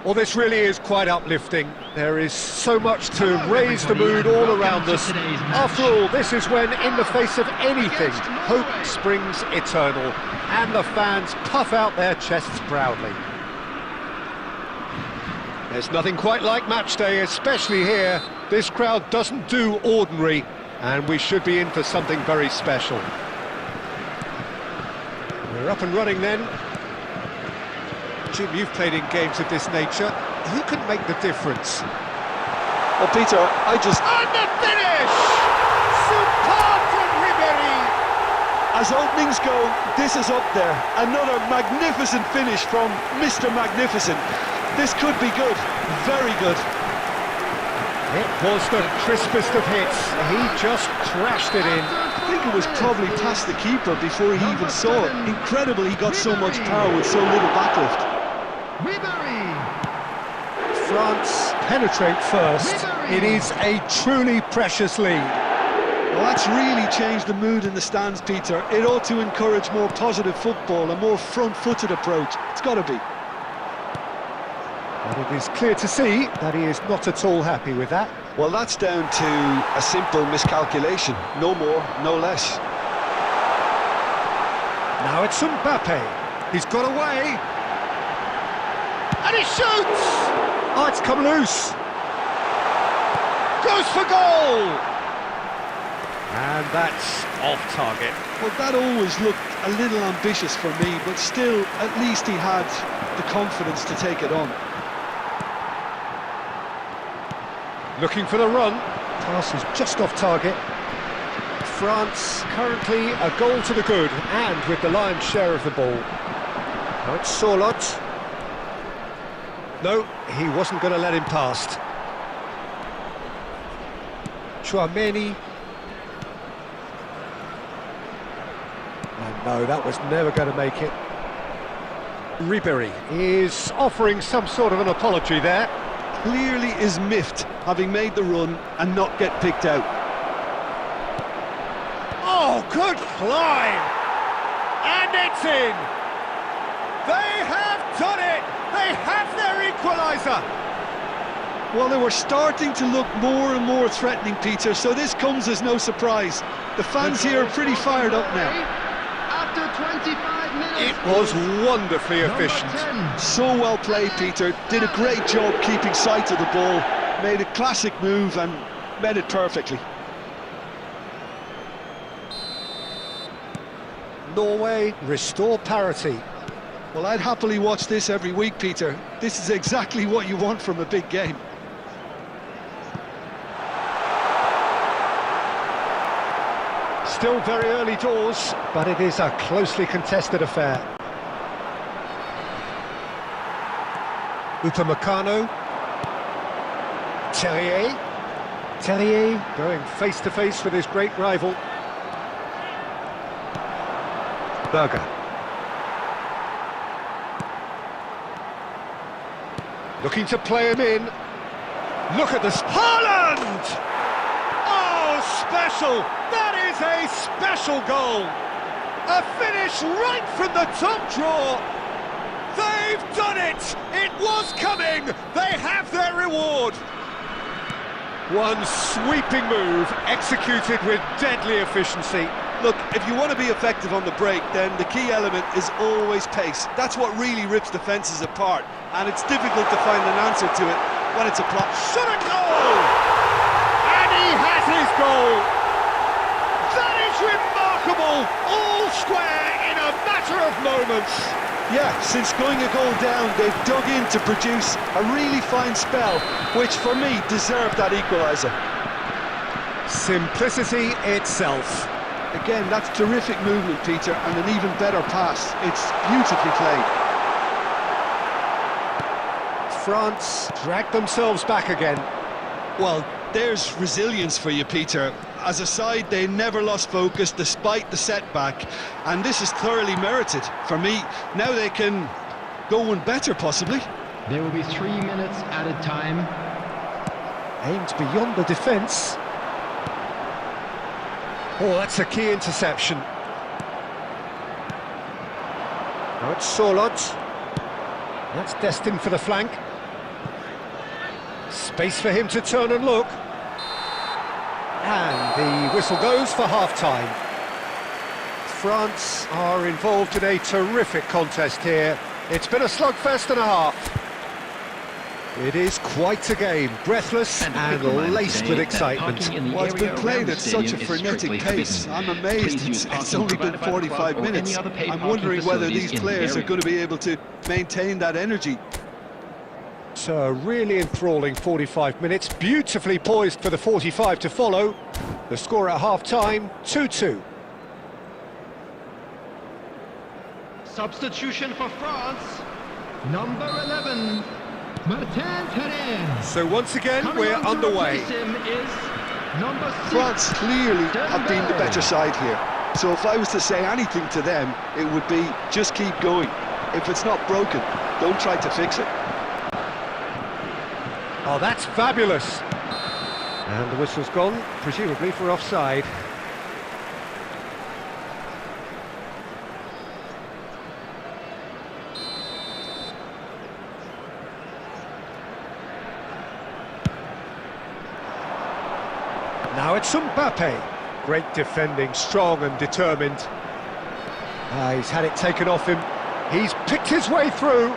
Well, this really is quite uplifting. There is so much to raise the mood all around us. After all, this is when, in the face of anything, hope springs eternal, and the fans puff out their chests proudly. There's nothing quite like match day, especially here. This crowd doesn't do ordinary, and we should be in for something very special. We're up and running then. Jim, you've played in games of this nature. Who can make the difference? Well, Peter, I just... And the finish! Superb from Ribery! As openings go, this is up there. Another magnificent finish from Mr. Magnificent. This could be good, very good. It was the crispest of hits. He just crashed it in. I think it was probably past the keeper before he even saw it. Incredible he got so much power with so little backlift. France penetrate first. It is a truly precious lead. Well, that's really changed the mood in the stands, Peter. It ought to encourage more positive football, a more front-footed approach. It's got to be. But it is clear to see that he is not at all happy with that. Well, that's down to a simple miscalculation. No more, no less. Now it's Mbappe. He's got away. And he shoots! Oh, it's come loose. Goes for goal! And that's off target. Well, that always looked a little ambitious for me, but still, at least he had the confidence to take it on. Looking for the run. Pass is just off target. France currently a goal to the good, and with the lion's share of the ball. Now it's Sorlot. No, he wasn't going to let him past. Chouameni. And no, that was never going to make it. Ribery is offering some sort of an apology there. Clearly is miffed, having made the run and not get picked out. Oh, good climb! And it's in! They have done it! They have their equaliser! Well, they were starting to look more and more threatening, Peter, so this comes as no surprise. The fans here are pretty fired up now. After 25 minutes... It was wonderfully efficient. So well played, Peter. Did a great job keeping sight of the ball. Made a classic move and made it perfectly. Norway restore parity. Well, I'd happily watch this every week, Peter. This is exactly what you want from a big game. Still very early doors, but it is a closely contested affair. Upamecano. Terrier going face-to-face with his great rival. Berger. Looking to play him in. Look at this. Haaland! Oh, special! That is a special goal! A finish right from the top draw! They've done it! It was coming! They have their reward! One sweeping move, executed with deadly efficiency. Look, if you want to be effective on the break, then the key element is always pace. That's what really rips defences apart, and it's difficult to find an answer to it when it's applied. Shot a goal! And he has his goal! That is remarkable! All square in a matter of moments! Yeah, since going a goal down, they've dug in to produce a really fine spell, which for me deserved that equaliser. Simplicity itself. Again, that's terrific movement, Peter, and an even better pass. It's beautifully played. France drag themselves back again. Well, there's resilience for you, Peter. As a side, they never lost focus despite the setback, and this is thoroughly merited. For me, now they can go one better, possibly. There will be 3 minutes at a time. Aimed beyond the defence. Oh, that's a key interception. Now it's Sorlot. That's destined for the flank. Space for him to turn and look. And the whistle goes for half-time. France are involved in a terrific contest here. It's been a slugfest and a half. It is quite a game, breathless and laced with excitement. Well, it's been played at such a frenetic pace. I'm amazed it's only been 45 minutes. I'm wondering whether these players are going to be able to maintain that energy. So a really enthralling 45 minutes, beautifully poised for the 45 to follow. The score at half-time, 2-2. Substitution for France, number 11, Martin Terrain. So once again, we're underway. France clearly have been the better side here. So if I was to say anything to them, it would be just keep going. If it's not broken, don't try to fix it. Oh, that's fabulous. And the whistle's gone, presumably for offside. Now it's Mbappe. Great defending, strong and determined. He's had it taken off him. He's picked his way through.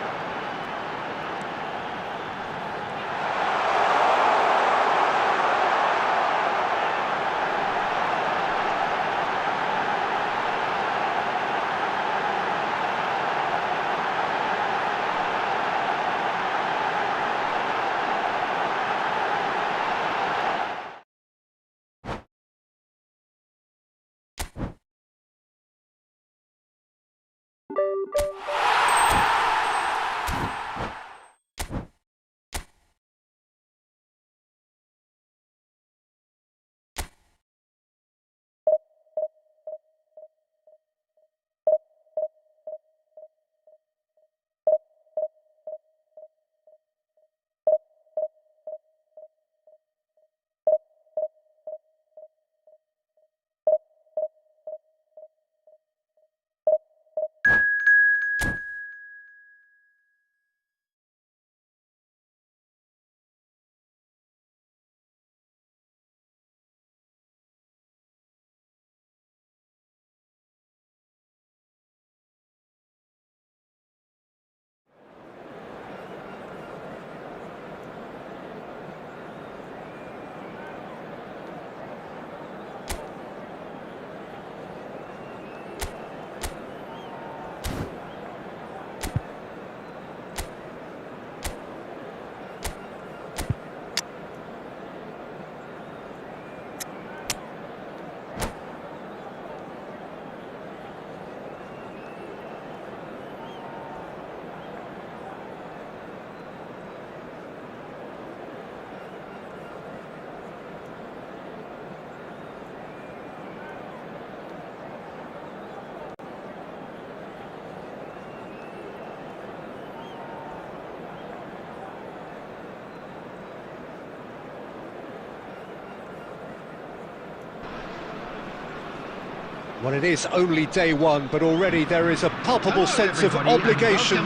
Well, it is only day one, but already there is a palpable sense of obligation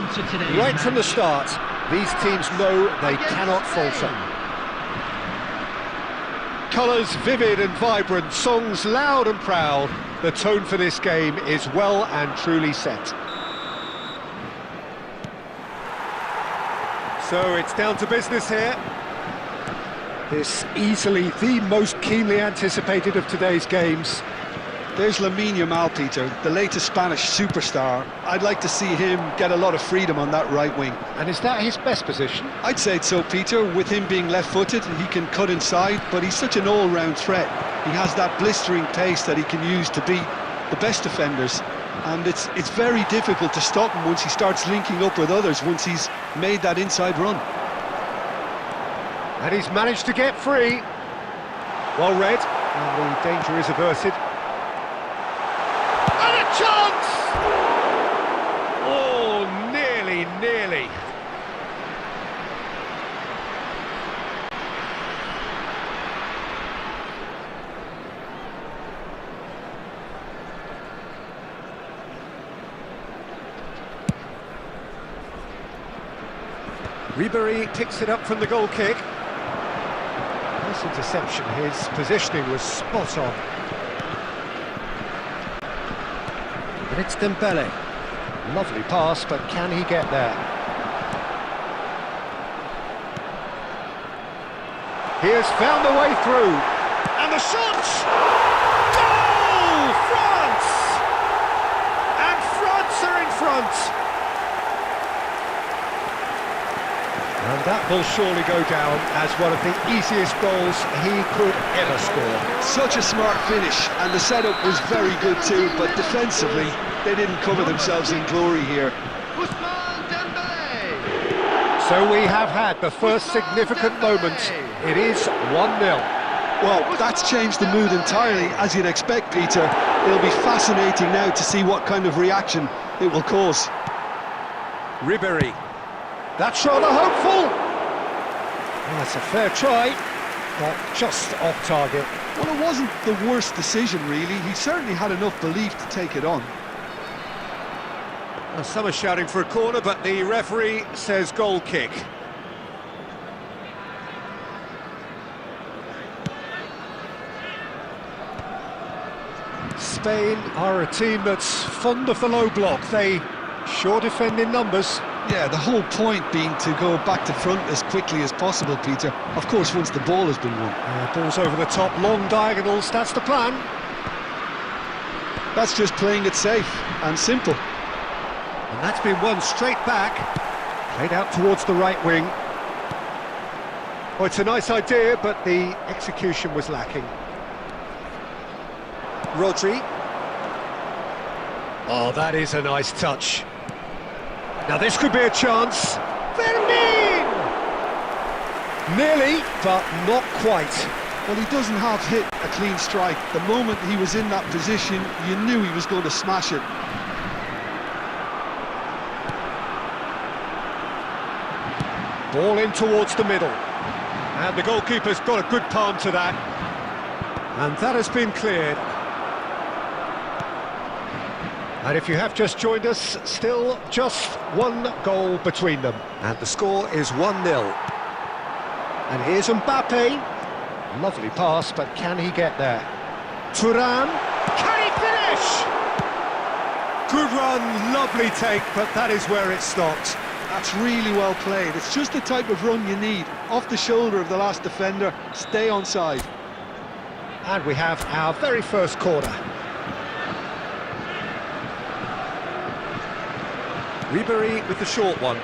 right from the start. These teams know they cannot falter. Colours vivid and vibrant, songs loud and proud. The tone for this game is well and truly set. So it's down to business here. This easily the most keenly anticipated of today's games. There's Lamine Yamal, Peter, the latest Spanish superstar. I'd like to see him get a lot of freedom on that right wing. And is that his best position? I'd say so, Peter. With him being left-footed, he can cut inside, but he's such an all-round threat. He has that blistering pace that he can use to beat the best defenders. And it's very difficult to stop him once he starts linking up with others, once he's made that inside run. And he's managed to get free. Well read, and the danger is averted. Chance! Oh, nearly. Ribéry picks it up from the goal kick. Nice interception, his positioning was spot on. And it's Dembele. Lovely pass, but can he get there? He has found a way through. And the shot! Goal! France! And France are in front! And that will surely go down as one of the easiest goals he could ever score. Such a smart finish, and the setup was very good too, but defensively, they didn't cover themselves in glory here. So we have had the first significant moment. It is 1-0. Well, that's changed the mood entirely, as you'd expect, Peter. It'll be fascinating now to see what kind of reaction it will cause. Ribéry. That's rather hopeful. Well, that's a fair try, but just off target. Well, it wasn't the worst decision, really. He certainly had enough belief to take it on. Well, some are shouting for a corner, but the referee says goal kick. Spain are a team that's fond of the low block. They sure defend in numbers. Yeah, the whole point being to go back to front as quickly as possible, Peter. Of course, once the ball has been won. Ball's over the top, long diagonals, that's the plan. That's just playing it safe and simple. And that's been won straight back. Played out towards the right wing. Oh, it's a nice idea, but the execution was lacking. Rodri. Oh, that is a nice touch. Now this could be a chance. Fermin! Nearly, but not quite. Well, he doesn't have hit a clean strike. The moment he was in that position, you knew he was going to smash it. Ball in towards the middle. And the goalkeeper's got a good palm to that. And that has been cleared. And if you have just joined us, still just one goal between them. And the score is 1-0. And here's Mbappe. Lovely pass, but can he get there? Thuram. Can he finish? Good run, lovely take, but that is where it stopped. That's really well played. It's just the type of run you need. Off the shoulder of the last defender, stay onside. And we have our very first corner. Ribéry with the short one.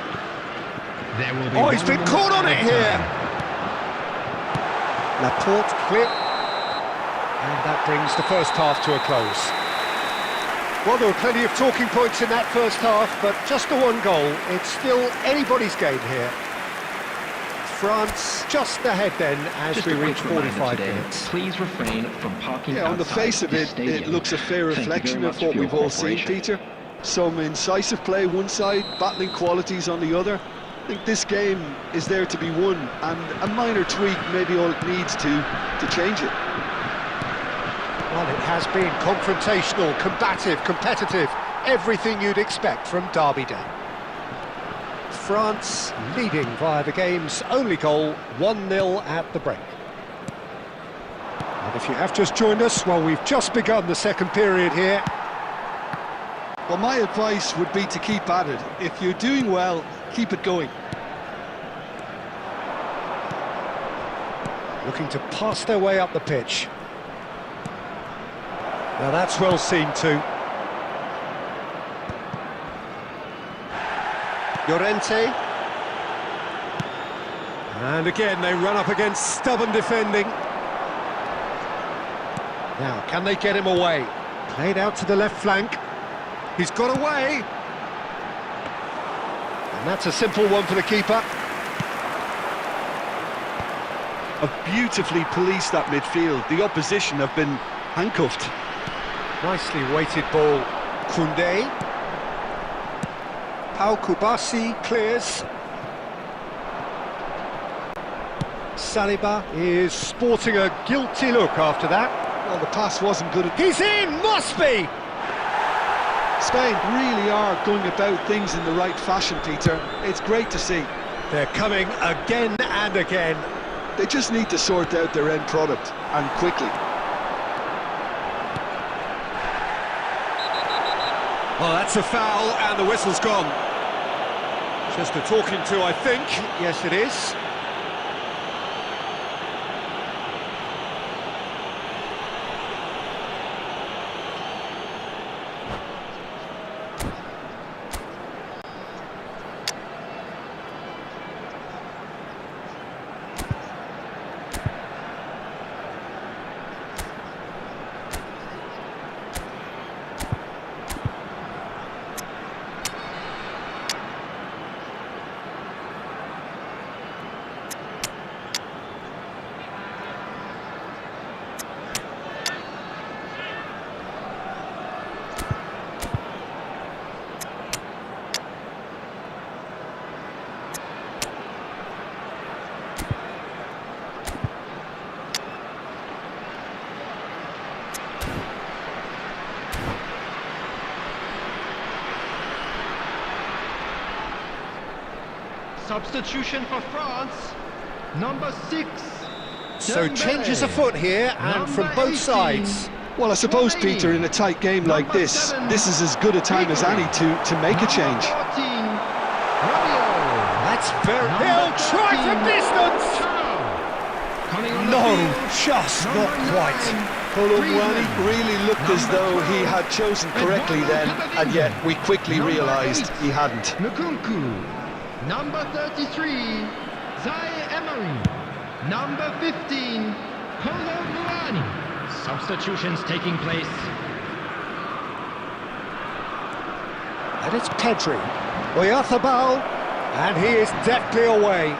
There will be Oh, he's been caught on it here. Laporte clear. And that brings the first half to a close. Well, there were plenty of talking points in that first half, but just the one goal. It's still anybody's game here. France just ahead then as Just we a quick reach reminder 45 today, minutes. please refrain from parking Yeah, on the outside face of this it, it stadium. looks a fair Thank you reflection very of much what for your we've all seen, cooperation. Peter. Some incisive play one side, battling qualities on the other. I think this game is there to be won, and a minor tweak may be all it needs to change it. Well, it has been confrontational, combative, competitive, everything you'd expect from Derby Day. France leading via the game's only goal, 1-0 at the break. And if you have just joined us, well, we've just begun the second period here. Well, my advice would be to keep at it. If you're doing well, keep it going. Looking to pass their way up the pitch. Now that's well seen too. Llorente. And again they run up against stubborn defending. Now, can they get him away? Played out to the left flank. He's got away. And that's a simple one for the keeper. Have beautifully policed that midfield. The opposition have been handcuffed. Nicely weighted ball. Koundé. Pau Kubasi clears. Saliba is sporting a guilty look after that. Well, the pass wasn't good. He's in! Must be! Spain really are going about things in the right fashion, Peter. It's great to see. They're coming again and again. They just need to sort out their end product, and quickly. Well, that's a foul, and the whistle's gone. Just a talking to, I think. Yes, it is. Substitution for France, number 6. So changes afoot here, and from both 18. sides. Well, I suppose, Peter, in a tight game like this, this is as good a time as any to make a change. 14, Rabiot. That's very... Number He'll try 13, from distance! Coming on the No, field, just not number quite. 9, Colomwani Griezmann. really looked as though he had chosen correctly then, and yet we quickly Number realised 8, he hadn't. Nkunku. Number 33, Zaire Emery. Number 15, Colomwani. Substitutions taking place. And it's Pedri. Oyarzabal, and he is deftly away.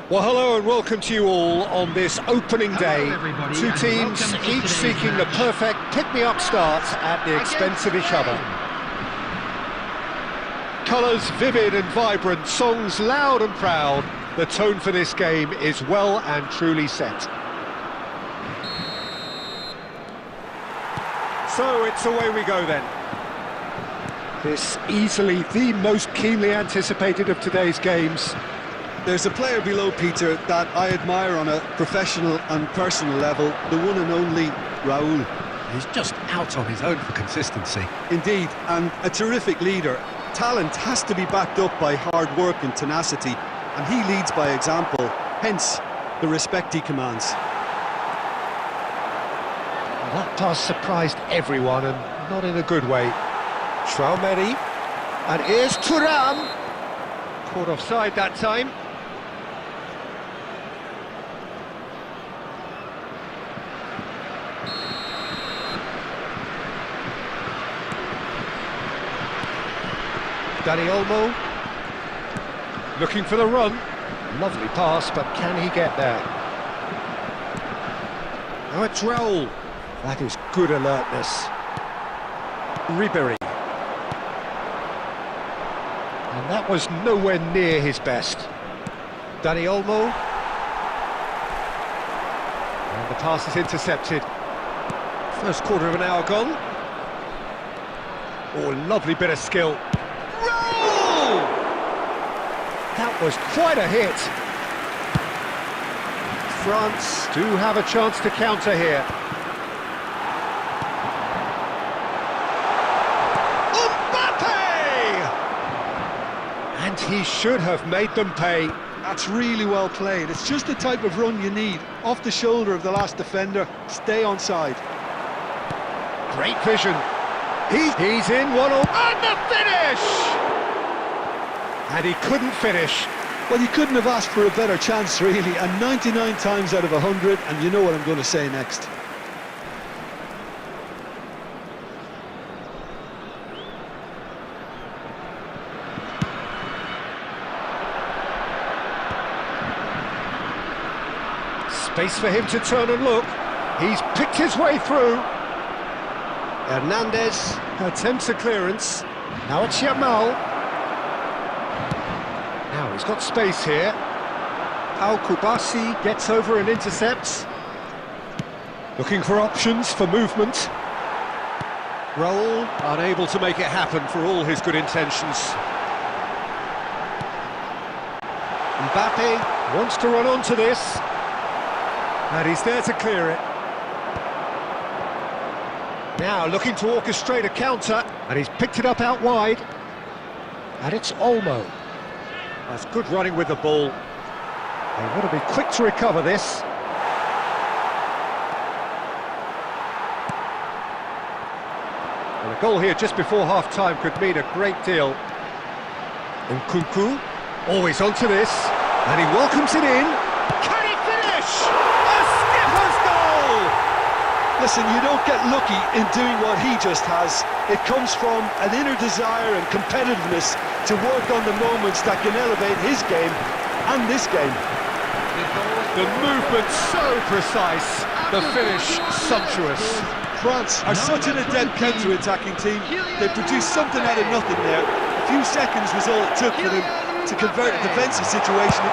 Well, hello and welcome to you all on this opening day. everybody, Two and teams, welcome to each today's seeking the match. perfect pick-me-up start at the expense of each other. Colours vivid and vibrant, songs loud and proud. The tone for this game is well and truly set. So it's away we go then. This easily the most keenly anticipated of today's games. There's a player below, Peter, that I admire on a professional and personal level, the one and only Raúl. He's just out on his own for consistency. Indeed, and a terrific leader. Talent has to be backed up by hard work and tenacity, and he leads by example, hence the respect he commands. That pass surprised everyone, and not in a good way. Traoré, and here's Thuram. Caught offside that time. Dani Olmo, looking for the run. Lovely pass, but can he get there? Now it's Raúl. That is good alertness. Ribéry. And that was nowhere near his best. Dani Olmo. And the pass is intercepted. First quarter of an hour gone. Oh, lovely bit of skill. Roll! That was quite a hit. France do have a chance to counter here. And he should have made them pay. That's really well played. It's just the type of run you need. Off the shoulder of the last defender, stay onside. Great vision. He's in 1-0. And the finish! And he couldn't finish. Well, you couldn't have asked for a better chance, really, and 99 times out of 100, and you know what I'm going to say next. Space for him to turn and look. He's picked his way through. Hernandez attempts a clearance. Now it's Yamal. Now he's got space here. Pau Kubasi gets over and intercepts. Looking for options for movement. Raúl unable to make it happen for all his good intentions. Mbappe wants to run onto this. And he's there to clear it. Now looking to orchestrate a counter, and he's picked it up out wide. And it's Olmo. That's good running with the ball. They want to be quick to recover this. And a goal here just before half-time could mean a great deal. Nkunku, always onto this, and he welcomes it in. Can he finish? A skipper's goal! Listen, you don't get lucky in doing what he just has. It comes from an inner desire and competitiveness to work on the moments that can elevate his game and this game. The movement so precise, the finish sumptuous. France are such an adept counter-attacking team. They produced something out of nothing there. A few seconds was all it took for them to convert a defensive situation.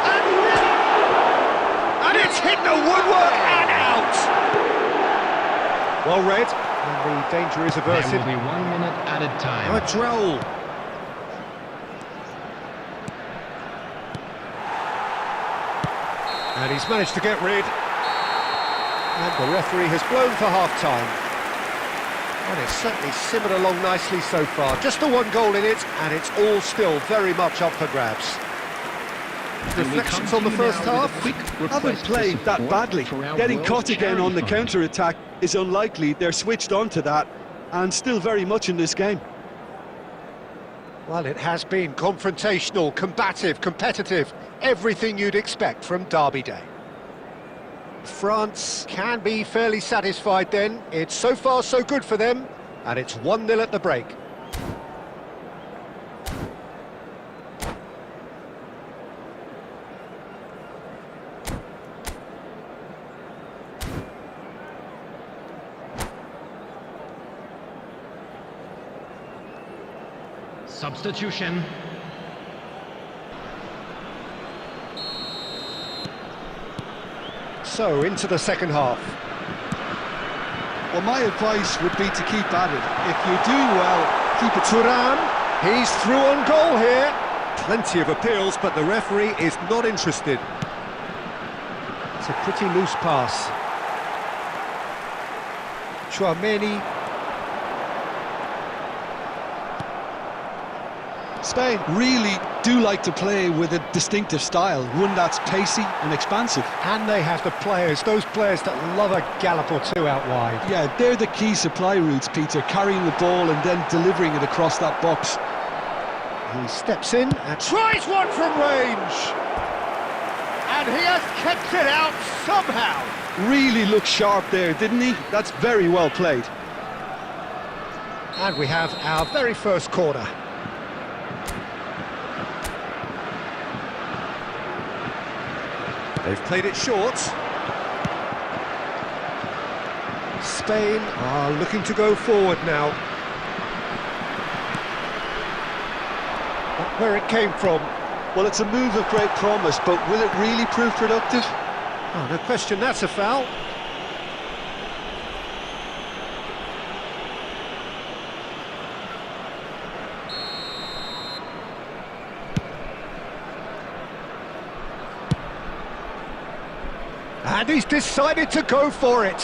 And it's hit the woodwork and out! Well read, and the danger is averted. There will be 1 minute added time. Now it's Raúl. And he's managed to get rid. And the referee has blown for half-time. And it's certainly simmered along nicely so far. Just the one goal in it, and it's all still very much up for grabs. Reflections on the first half? Haven't played that badly. Getting caught again on the counter-attack is unlikely. They're switched on to that, and still very much in this game. Well, it has been confrontational, combative, competitive, everything you'd expect from Derby Day. France can be fairly satisfied then. It's so far so good for them, and it's 1-0 at the break. Substitution. So, into the second half. Well, my advice would be to keep at it. If you're doing well, keep it. Turan, he's through on goal here. Plenty of appeals, but the referee is not interested. It's a pretty loose pass. Chouameni. Spain really do like to play with a distinctive style, one that's pacey and expansive. And they have the players, those players that love a gallop or two out wide. Yeah, they're the key supply routes, Peter, carrying the ball and then delivering it across that box. He steps in and tries one from range. And he has kept it out somehow. Really looked sharp there, didn't he? That's very well played. And we have our very first corner. They've played it short. Spain are looking to go forward now. Not where it came from. Well, it's a move of great promise, but will it really prove productive? Oh, no question, that's a foul. And he's decided to go for it.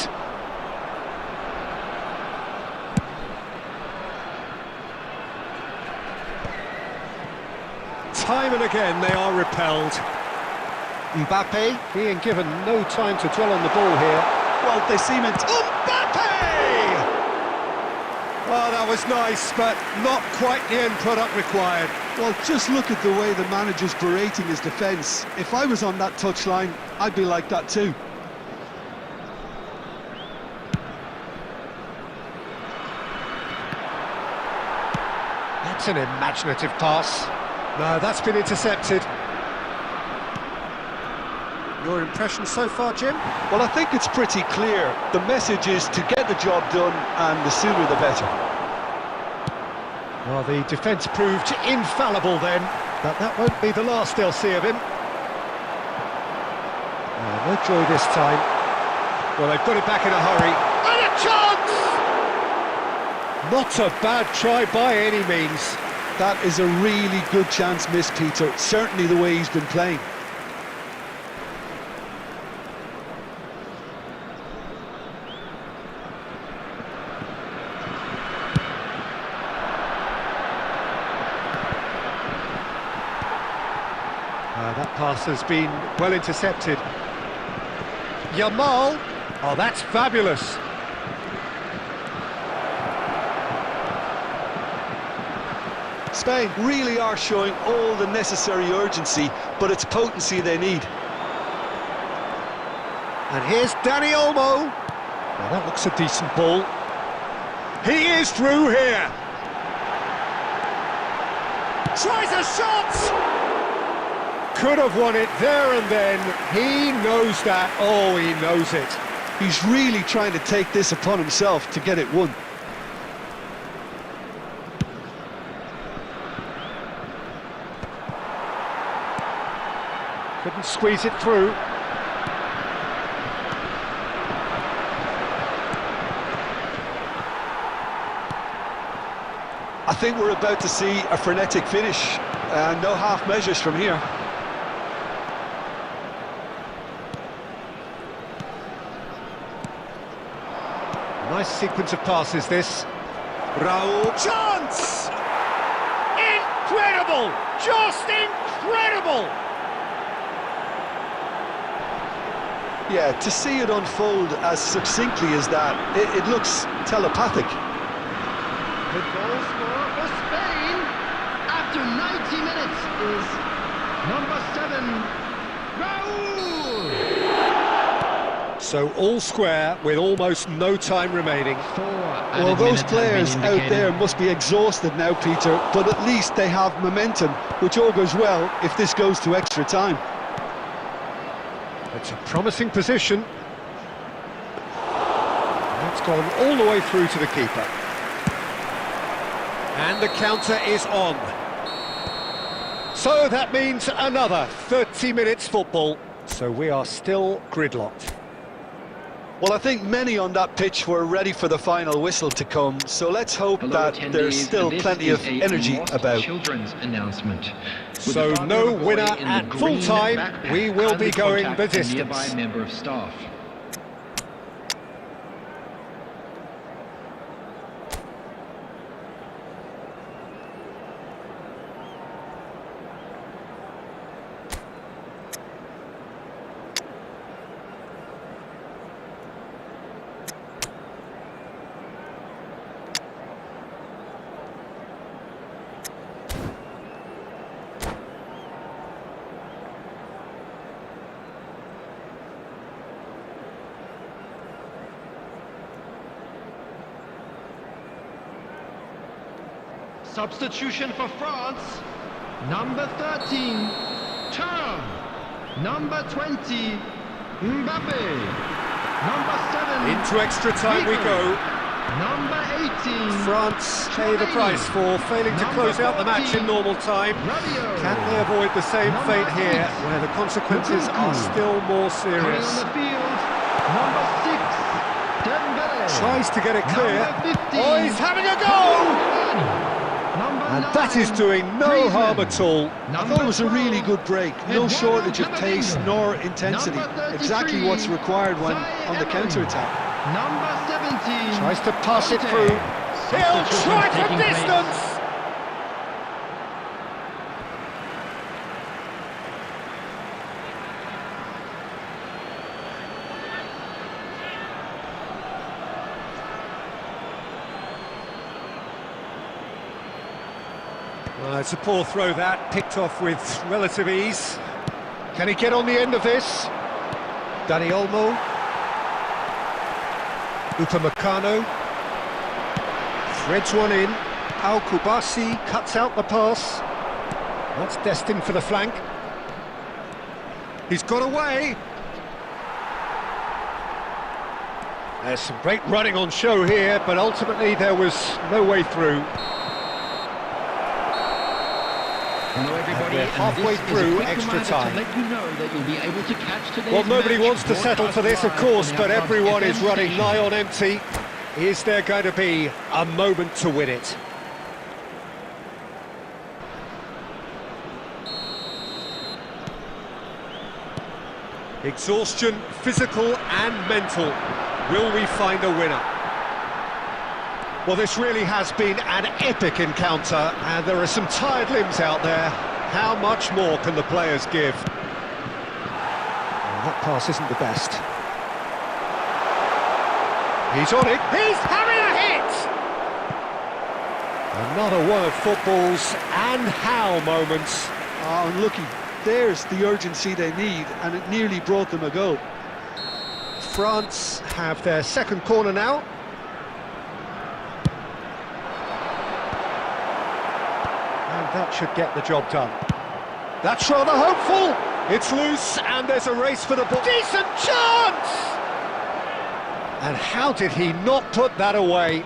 Time and again they are repelled. Mbappe being given no time to dwell on the ball here. Well, they seem Mbappe! Oh, that was nice, but not quite the end product required. Well, just look at the way the manager's berating his defence. If I was on that touchline, I'd be like that too. That's an imaginative pass. No, that's been intercepted. Your impression so far, Jim? Well, I think it's pretty clear. The message is to get the job done, and the sooner the better. Well, the defence proved infallible then, but that won't be the last they'll see of him. No joy this time. Well, they've got it back in a hurry. And a chance! Not a bad try by any means. That is a really good chance missed, Peter. Certainly the way he's been playing. That pass has been well intercepted. Yamal, oh, that's fabulous. Spain really are showing all the necessary urgency, but it's potency they need. And here's Dani Olmo. Now that looks a decent ball. He is through here. Tries a shot! Could have won it there and then. He knows that. Oh, he knows it. He's really trying to take this upon himself to get it won. Couldn't squeeze it through. I think we're about to see a frenetic finish. No half measures from here. Nice sequence of passes, this. Raul. Chance! Incredible! Just incredible! Yeah, to see it unfold as succinctly as that, it looks telepathic. The goal scorer for Spain after 90 minutes is number 7, Raul! So all square with almost no time remaining. Well, those players out there must be exhausted now, Peter, but at least they have momentum, which augurs well if this goes to extra time. It's a promising position. That's gone all the way through to the keeper. And the counter is on. So that means another 30 minutes football. So we are still gridlocked. Well, I think many on that pitch were ready for the final whistle to come, so let's hope that there's still plenty of energy about. Children's announcement. So no winner at full time. We will be going the distance. Nearby member of staff. Substitution for France, number 13, Turn, number 20, Mbappe, number 7, Into extra time we go. number 18, France pay the price for failing to close out the match in normal time. Can they avoid the same fate here, where the consequences are still more coming on serious? the field, number 6, Dembele, Tries to get it clear. number 15, Oh, he's having a go! And that is doing no harm at all. I thought it was a really good break. No shortage of pace nor intensity. Exactly what's required when on the counter-attack. number 17, Tries to pass it through. He'll try from distance! It's a poor throw that, picked off with relative ease. Can he get on the end of this? Dani Olmo. Upamecano. Threads one in. Al Kubasi cuts out the pass. That's destined for the flank. He's got away. There's some great running on show here, but ultimately there was no way through. Hello everybody, We're halfway through extra time. Well, nobody wants to settle for this, of course, but everyone is running nigh on empty. Is there going to be a moment to win it? Exhaustion, physical and mental. Will we find a winner? Well, this really has been an epic encounter, and there are some tired limbs out there. How much more can the players give? Well, that pass isn't the best. He's on it. He's having a hit! Another one of football's and how moments. Oh, and looky, there's the urgency they need, and it nearly brought them a goal. France have their second corner now. That should get the job done. That's rather hopeful. It's loose and there's a race for the ball. Decent chance! And how did he not put that away?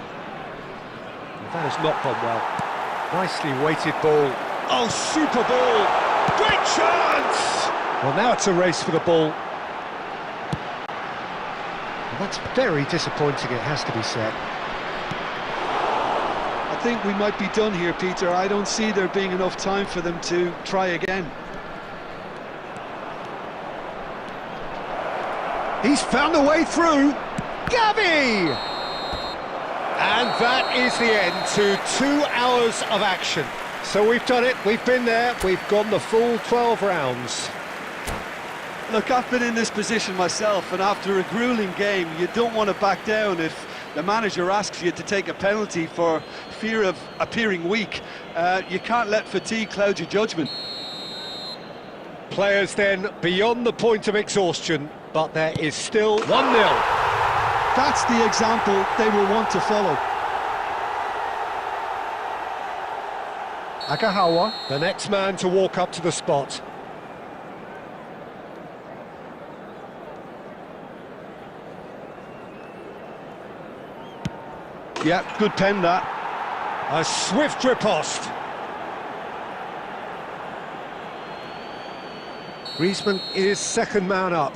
That has not gone well. Nicely weighted ball. Oh, super ball! Great chance! Well, now it's a race for the ball. Well, that's very disappointing, it has to be said. I think we might be done here, Peter. I don't see there being enough time for them to try again. He's found a way through. Gavi! And that is the end to 2 hours of action. So we've done it, we've been there, we've gone the full 12 rounds. Look, I've been in this position myself, and after a gruelling game, you don't want to back down if the manager asks you to take a penalty for fear of appearing weak. You can't let fatigue cloud your judgment. Players then beyond the point of exhaustion, but there is still 1-0. That's the example they will want to follow. Agahawa, the next man to walk up to the spot. Yeah, good pen that. A swift riposte. Griezmann is second man up.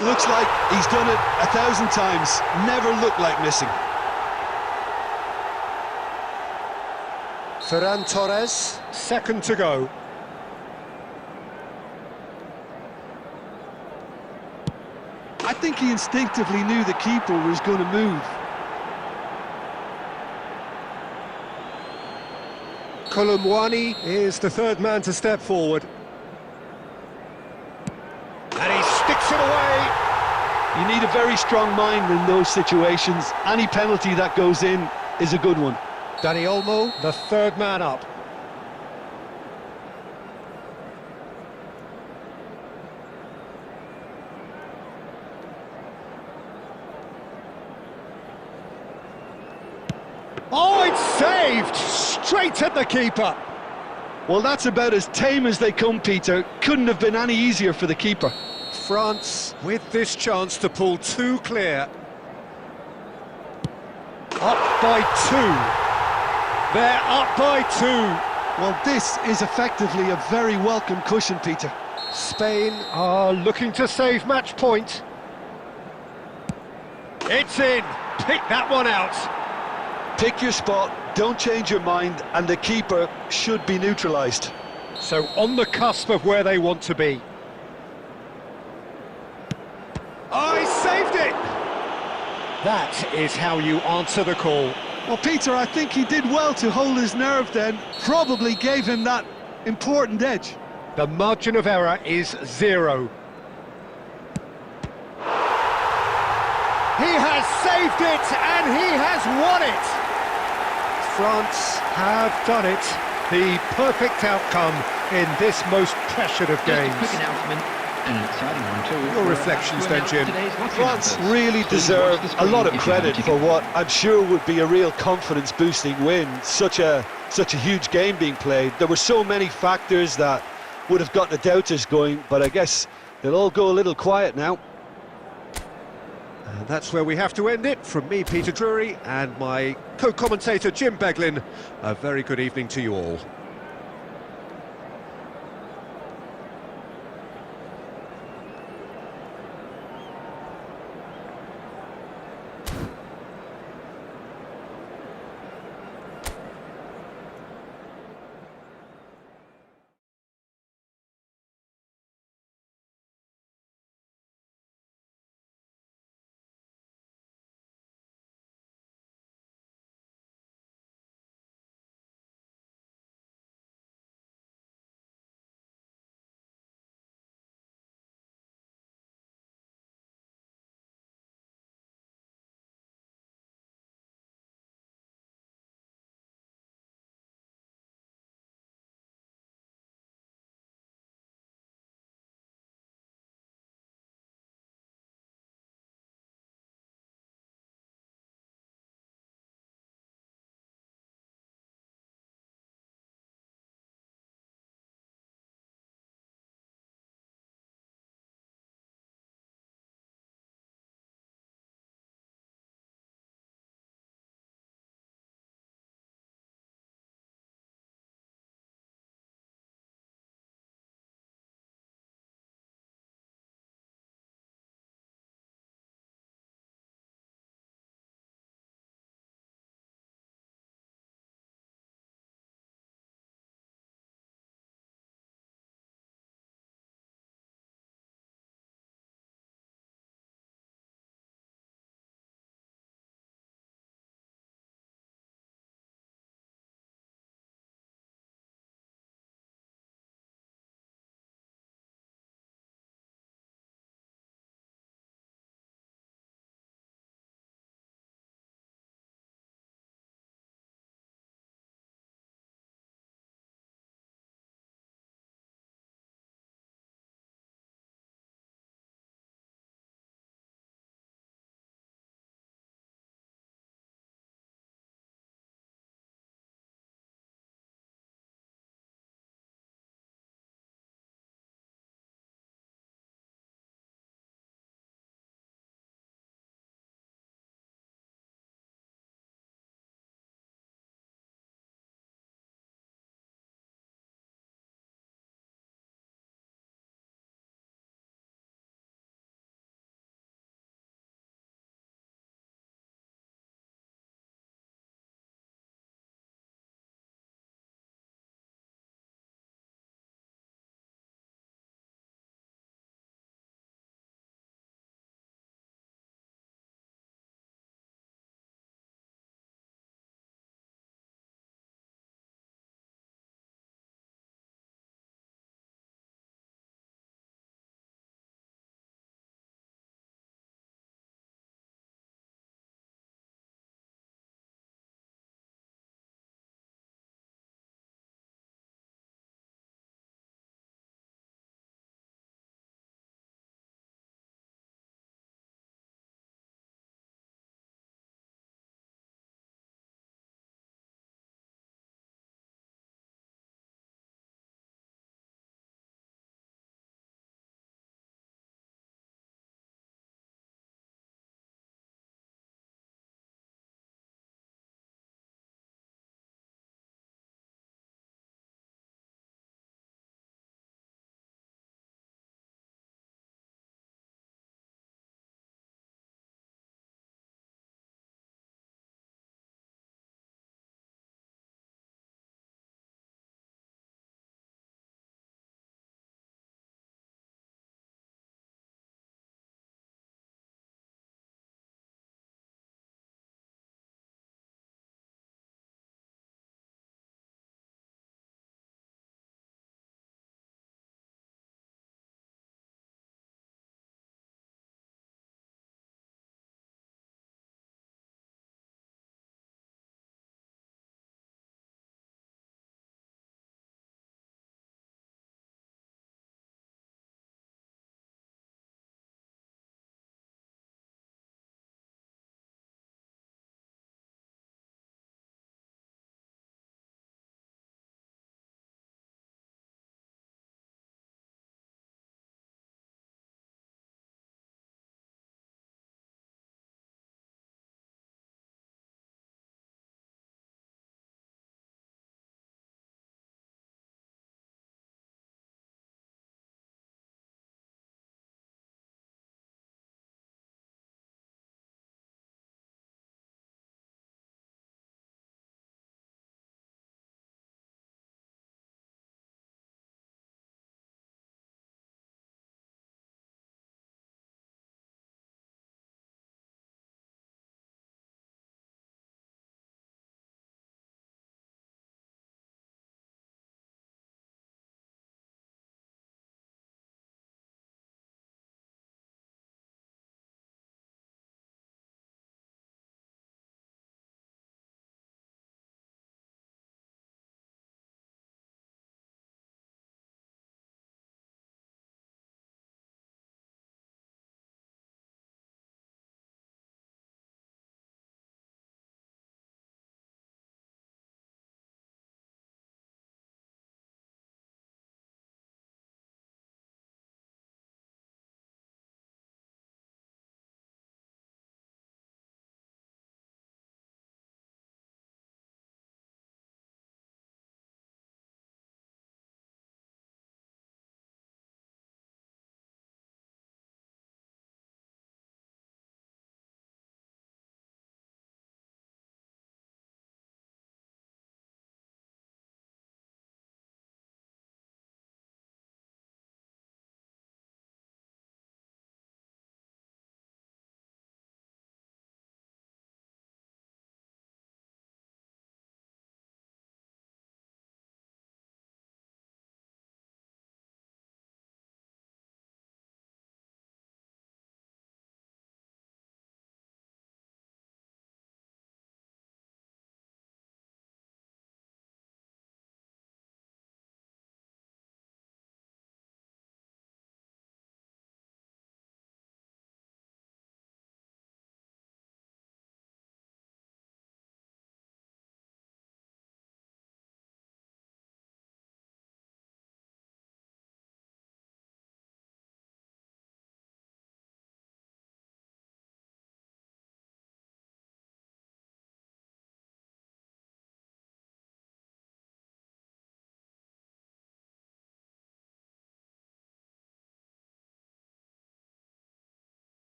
Looks like he's done it 1,000 times. Never looked like missing. Ferran Torres, second to go. I think he instinctively knew the keeper was going to move. Kolomwani is the third man to step forward. And he sticks it away. You need a very strong mind in those situations. Any penalty that goes in is a good one. Dani Olmo, the third man up. Oh, it's saved! Straight at the keeper. Well, that's about as tame as they come, Peter. Couldn't have been any easier for the keeper. France with this chance to pull two clear. Up by two. They're up by two. Well, this is effectively a very welcome cushion, Peter. Spain are looking to save match point. It's in. Pick that one out. Pick your spot, don't change your mind, and the keeper should be neutralised. So on the cusp of where they want to be. Oh, he saved it! That is how you answer the call. Well, Peter, I think he did well to hold his nerve then. Probably gave him that important edge. The margin of error is 0. He has saved it and he has won it! France have done it. The perfect outcome in this most pressured of games. Just a quick announcement, and an exciting one too. Your reflections then, Jim. France really deserve a lot of credit for what I'm sure would be a real confidence-boosting win. Such a huge game being played. There were so many factors that would have gotten the doubters going, but I guess they'll all go a little quiet now. And that's where we have to end it. From me, Peter Drury, and my co-commentator, Jim Beglin. A very good evening to you all.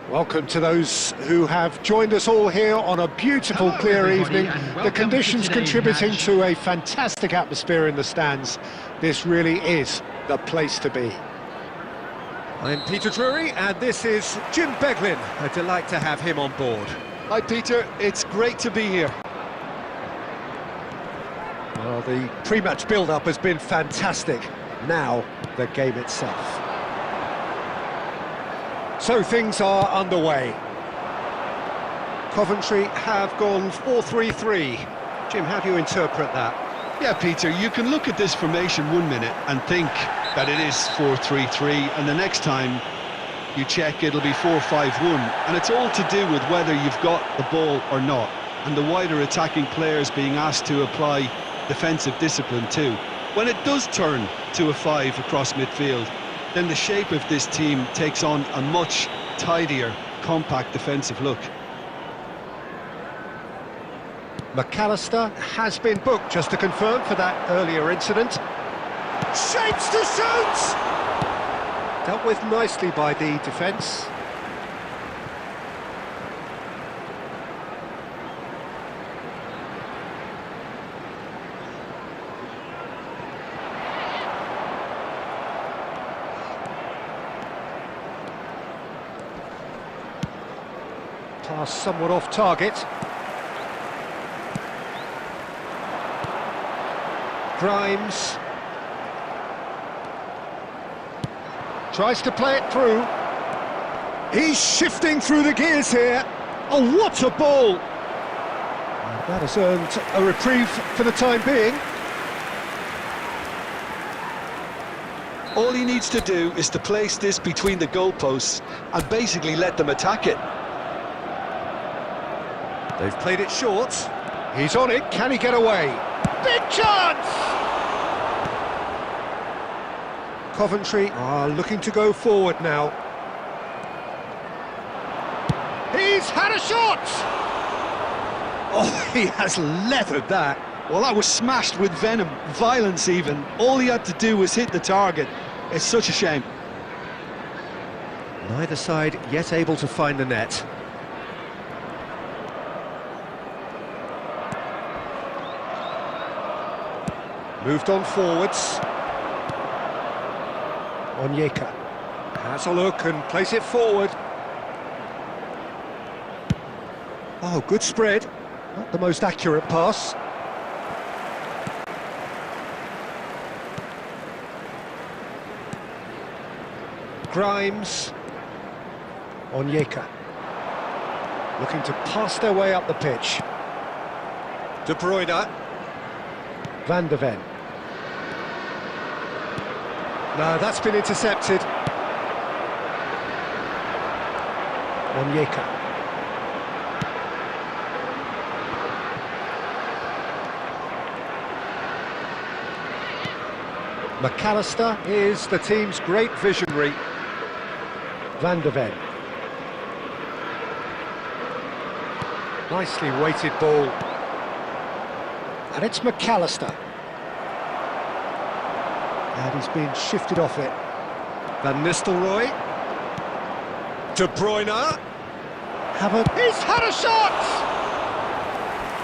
Welcome to those who have joined us all here on a beautiful, Hello, clear everybody, evening. and The welcome conditions to today's contributing match. to a fantastic atmosphere in the stands. This really is the place to be. I'm Peter Drury, and this is Jim Beglin. A delight to have him on board. Hi Peter, it's great to be here. Well, the pre-match build-up has been fantastic. Now, the game itself. So things are underway. Coventry have gone 4-3-3. Jim, how do you interpret that? Yeah, Peter, you can look at this formation 1 minute and think that it is 4-3-3, and the next time you check it'll be 4-5-1, and it's all to do with whether you've got the ball or not, and the wider attacking players being asked to apply defensive discipline too. When it does turn to a 5 across midfield, then the shape of this team takes on a much tidier, compact defensive look. McAllister has been booked, just to confirm, for that earlier incident. Shapes to shoot! Dealt with nicely by the defence. Pass somewhat off target. Grimes tries to play it through. He's shifting through the gears here. Oh, what a ball! And that has earned a reprieve for the time being. All he needs to do is to place this between the goalposts and basically let them attack it. They've played it short. He's on it. Can he get away? Big chance! Coventry are looking to go forward now. He's had a shot! Oh, he has leathered that. Well, that was smashed with venom, violence even. All he had to do was hit the target. It's such a shame. Neither side yet able to find the net. Moved on forwards. Onyeka has a look and plays it forward. Oh, good spread. Not the most accurate pass. Grimes. Onyeka. Looking to pass their way up the pitch. De Bruyne. Van de Ven. No, that's been intercepted. Onyeka. McAllister is the team's great visionary. Van de Ven. Nicely weighted ball. And it's McAllister. And he's been shifted off it. Van Nistelrooy. De Bruyne. He's had a shot!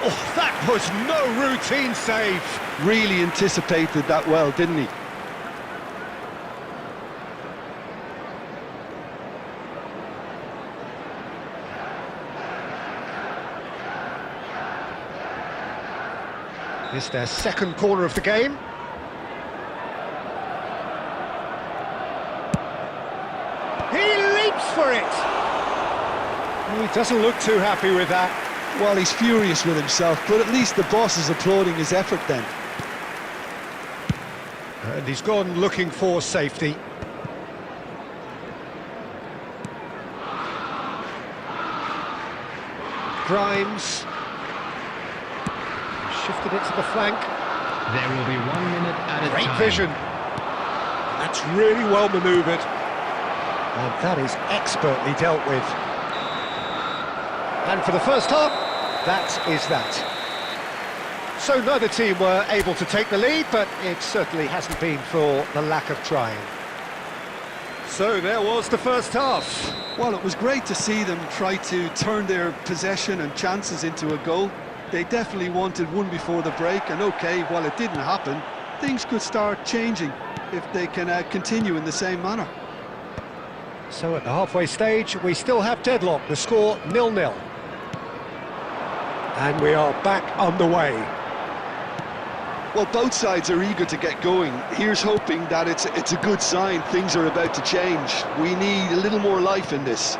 Oh, that was no routine save. Really anticipated that well, didn't he? It's their second corner of the game. He leaps for it! He doesn't look too happy with that. Well, he's furious with himself, but at least the boss is applauding his effort then. And he's gone looking for safety. Grimes. Shifted it to the flank. There will be 1 minute at a Great time. vision. That's really well manoeuvred. And that is expertly dealt with. And for the first half, that is that. So neither team were able to take the lead, but it certainly hasn't been for the lack of trying. So there was the first half. Well, it was great to see them try to turn their possession and chances into a goal. They definitely wanted one before the break, and okay, while it didn't happen, things could start changing if they can continue in the same manner. So at the halfway stage, we still have deadlock, the score 0-0. And we are back underway. Well, both sides are eager to get going. Here's hoping that it's a good sign things are about to change. We need a little more life in this.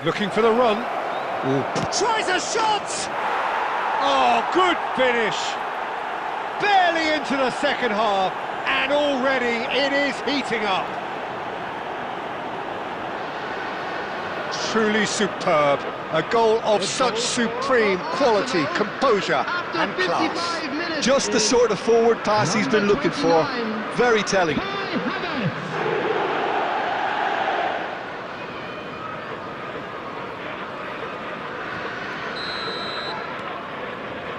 Looking for the run. Ooh. Tries a shot! Oh, good finish! Barely into the second half, and already it is heating up. Truly superb. A goal of such supreme quality, composure and class. Just the sort of forward pass he's been looking for. Very telling.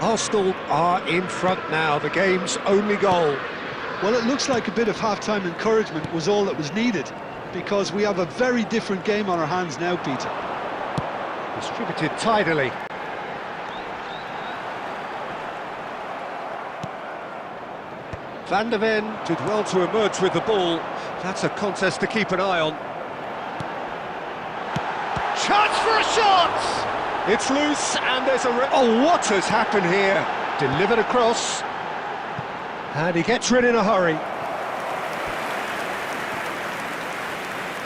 Arsenal are in front now, the game's only goal. Well, it looks like a bit of half-time encouragement was all that was needed, because we have a very different game on our hands now, Peter. Distributed tidily. Van der Ven did well to emerge with the ball. That's a contest to keep an eye on. Chance for a shot! It's loose and there's a... Oh, what has happened here? Delivered across. And he gets rid in a hurry.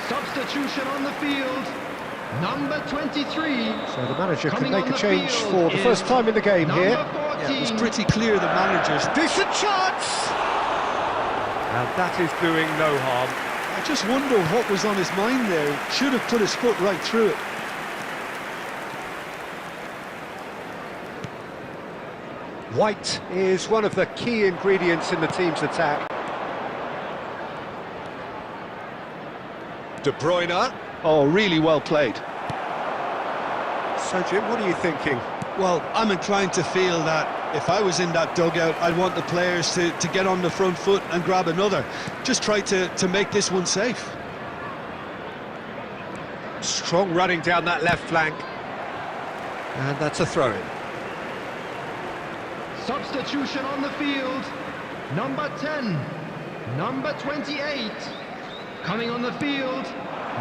Substitution on the field. Number 23. So the manager can make a change for the first time in the game here. Yeah, it was pretty clear the manager's... Decent chance! And that is doing no harm. I just wonder what was on his mind there. He should have put his foot right through it. White is one of the key ingredients in the team's attack. De Bruyne. Oh, really well played. So, Jim, what are you thinking? Well, I'm inclined to feel that if I was in that dugout, I'd want the players to get on the front foot and grab another. Just try to make this one safe. Strong running down that left flank. And that's a throw-in. Substitution on the field. Number 10. Number 28. Coming on the field.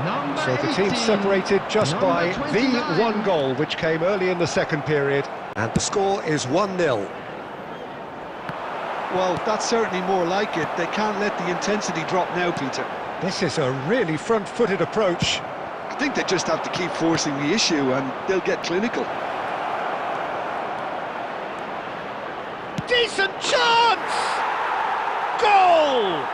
Number So the 18, team separated just by 29. the one goal, which came early in the second period. And the score is 1-0. Well, that's certainly more like it. They can't let the intensity drop now, Peter. This is a really front-footed approach. I think they just have to keep forcing the issue and they'll get clinical. Decent chance! Goal!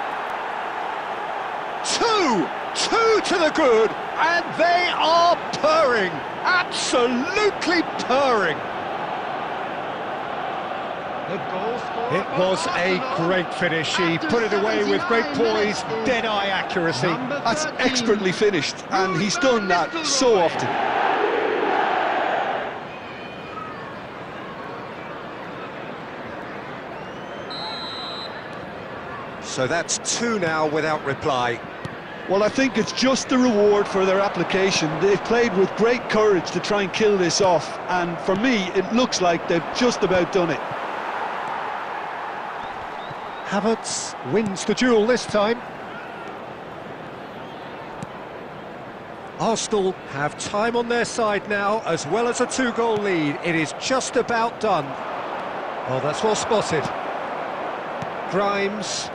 Two to the good, and they are purring, absolutely purring. The goal scorer It was a great finish. He put it away with great poise, dead-eye accuracy. That's expertly finished, and he's done that so often. So that's two now without reply. Well, I think it's just the reward for their application. They've played with great courage to try and kill this off, and for me, it looks like they've just about done it. Havertz wins the duel this time. Arsenal have time on their side now, as well as a two-goal lead. It is just about done. Oh, that's well spotted. Grimes.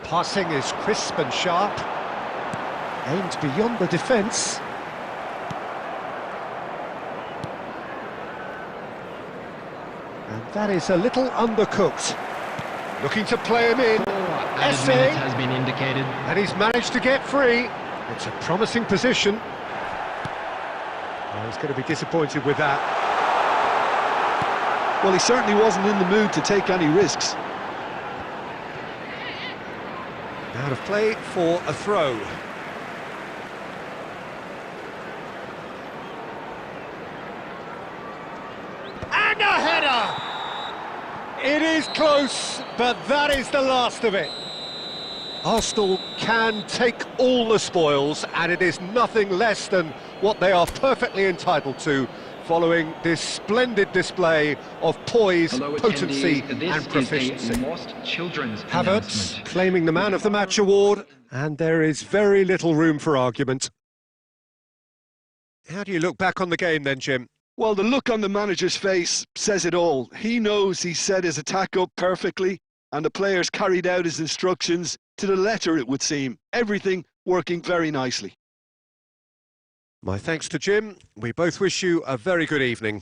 Passing is crisp and sharp. Aimed beyond the defence. And that is a little undercooked. Looking to play him in. Added minutes has been indicated. And he's managed to get free. It's a promising position. Oh, he's going to be disappointed with that. Well, he certainly wasn't in the mood to take any risks. Out of play for a throw. And a header! It is close, but that is the last of it. Arsenal can take all the spoils, and it is nothing less than what they are perfectly entitled to, following this splendid display of poise, Hello, potency attendees. This and proficiency. is a lost children's Havertz announcement. claiming the Man of the Match award, and there is very little room for argument. How do you look back on the game then, Jim? Well, the look on the manager's face says it all. He knows he set his attack up perfectly, and the players carried out his instructions to the letter, it would seem. Everything working very nicely. My thanks to Jim. We both wish you a very good evening.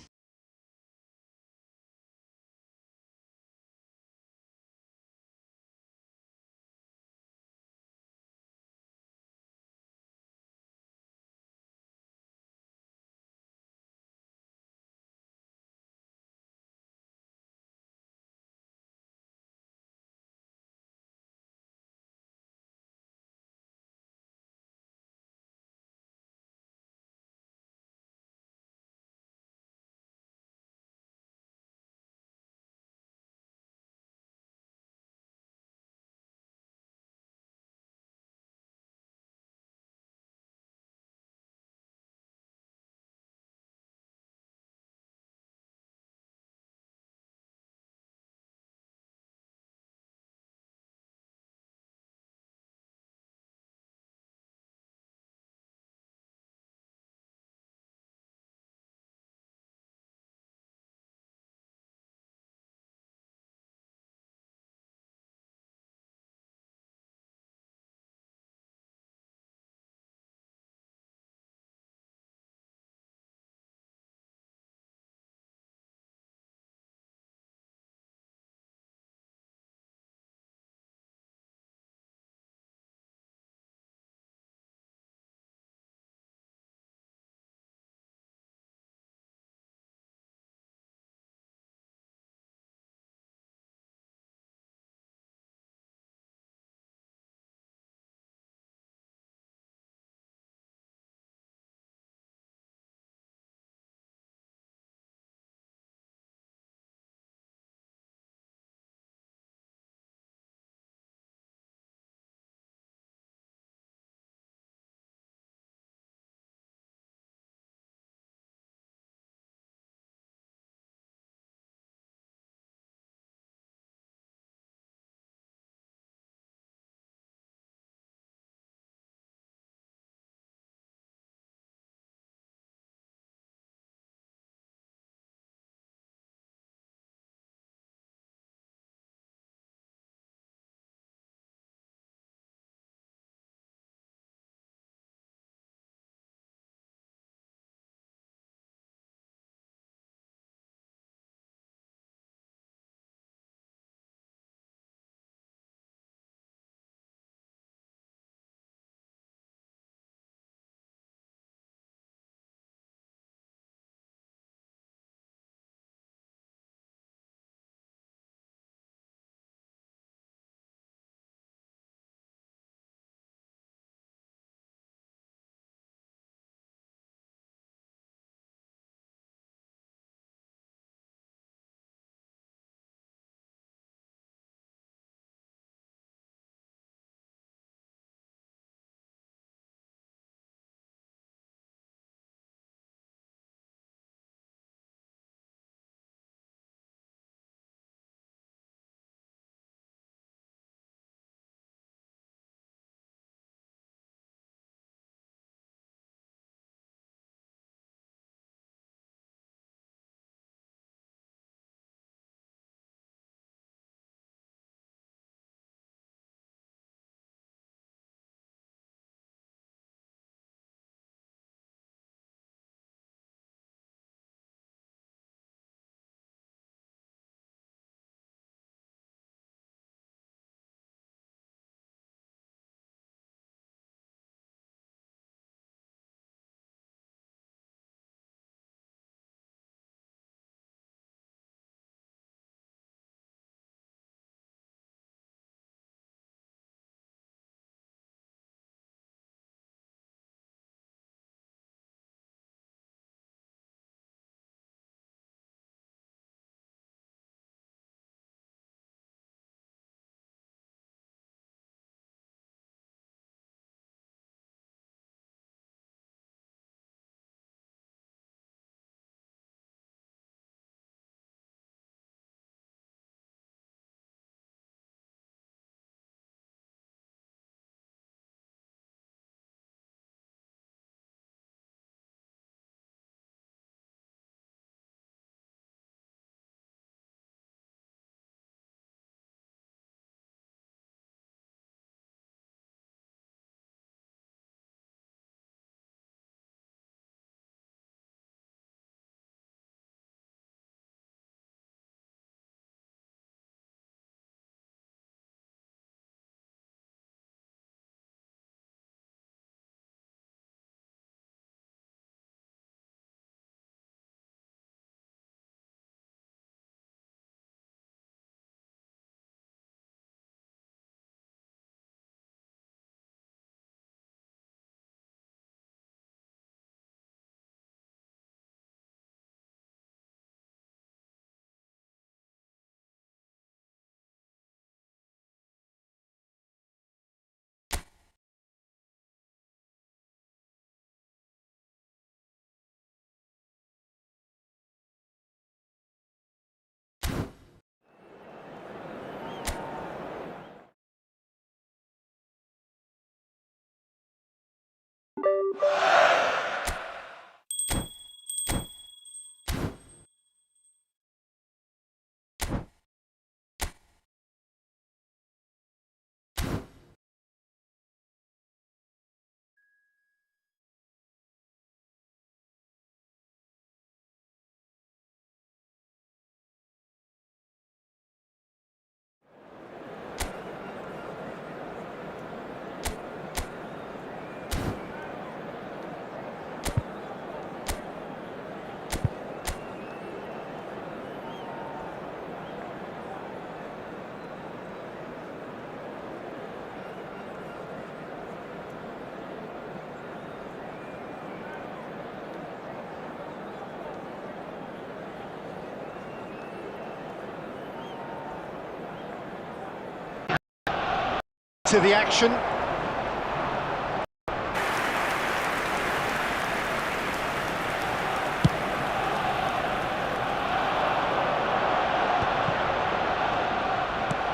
To the action.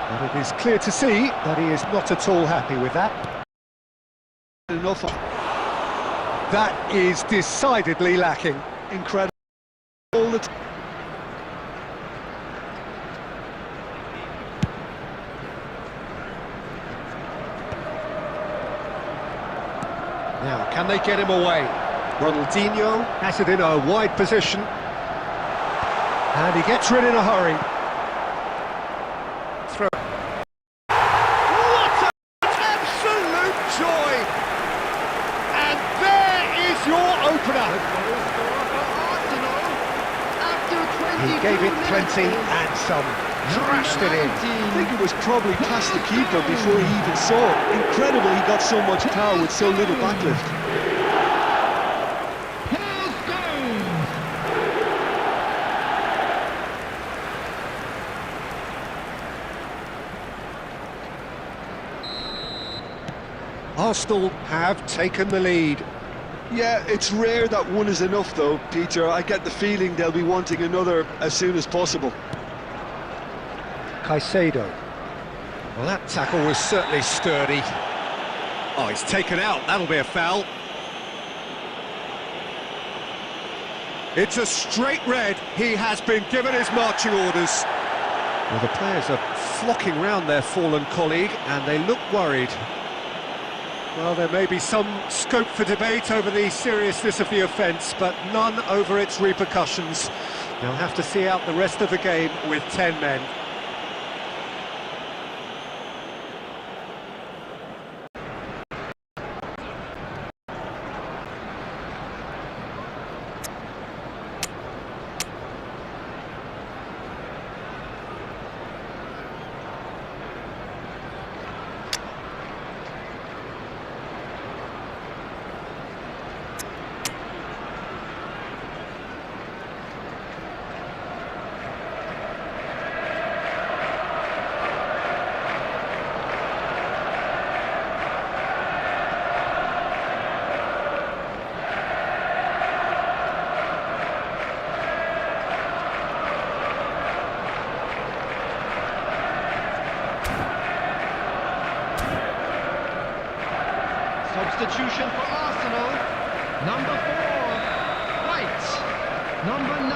But it is clear to see that he is not at all happy with that. Enough. That is decidedly lacking. Incredible. All the time. Now, can they get him away? Ronaldinho has it in a wide position. And he gets rid in a hurry. Throw. What an absolute joy! And there is your opener. He gave it plenty and some. Crashed it in. I think it was probably past the keeper before he even saw it. Incredible he got so much power with so little backlift. Arsenal have taken the lead. Yeah, it's rare that one is enough though, Peter. I get the feeling they'll be wanting another as soon as possible. Caicedo. Well, that tackle was certainly sturdy. Oh, he's taken out. That'll be a foul. It's a straight red. He has been given his marching orders. Well, the players are flocking round their fallen colleague, and they look worried. Well, there may be some scope for debate over the seriousness of the offence, but none over its repercussions. They'll have to see out the rest of the game with 10 men. Substitution for Arsenal. Number 4, White. Number 9,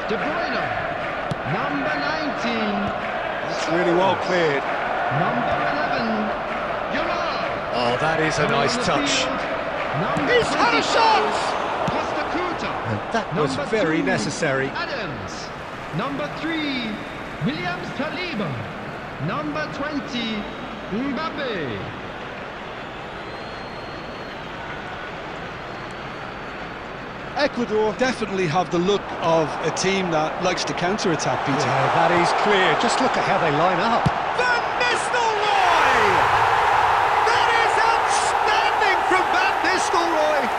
De Bruyne. Number 19. It's really well cleared. Number 11, Yama. Oh, that is a nice touch. He's had a shot! Costa. And that was Number very 2, necessary. Adams. Number 3, Williams Saliba. Number 20, Mbappe. Ecuador definitely have the look of a team that likes to counter-attack, Peter. Yeah, that is clear. Just look at how they line up. Van Nistelrooy! That is outstanding from Van Nistelrooy!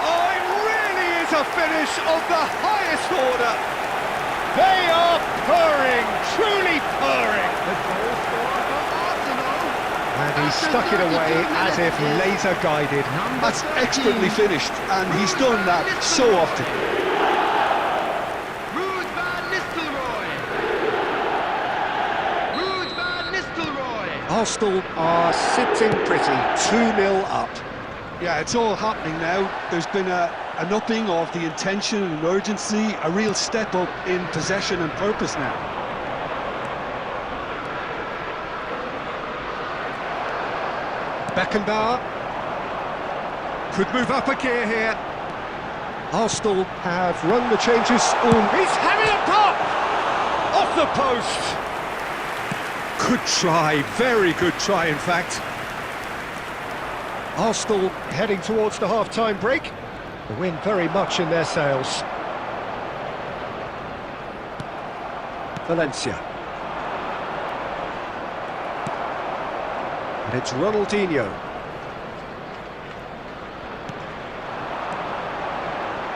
Oh, it really is a finish of the highest order. They are purring, truly purring. The goal scorer for Arsenal. And he stuck it away as if laser guided. That's expertly finished, and he's done that so often. Ruud van Nistelrooy. Ruud van Nistelrooy. Arsenal are sitting pretty, 2-0 up. Yeah, it's all happening now. There's been an upping of the intention and urgency, a real step up in possession and purpose now. Beckenbauer could move up a gear here. Arsenal have run the changes all. He's having a pop! Off the post! Good try, very good try in fact. Arsenal heading towards the half-time break. The wind very much in their sails. Valencia. And it's Ronaldinho.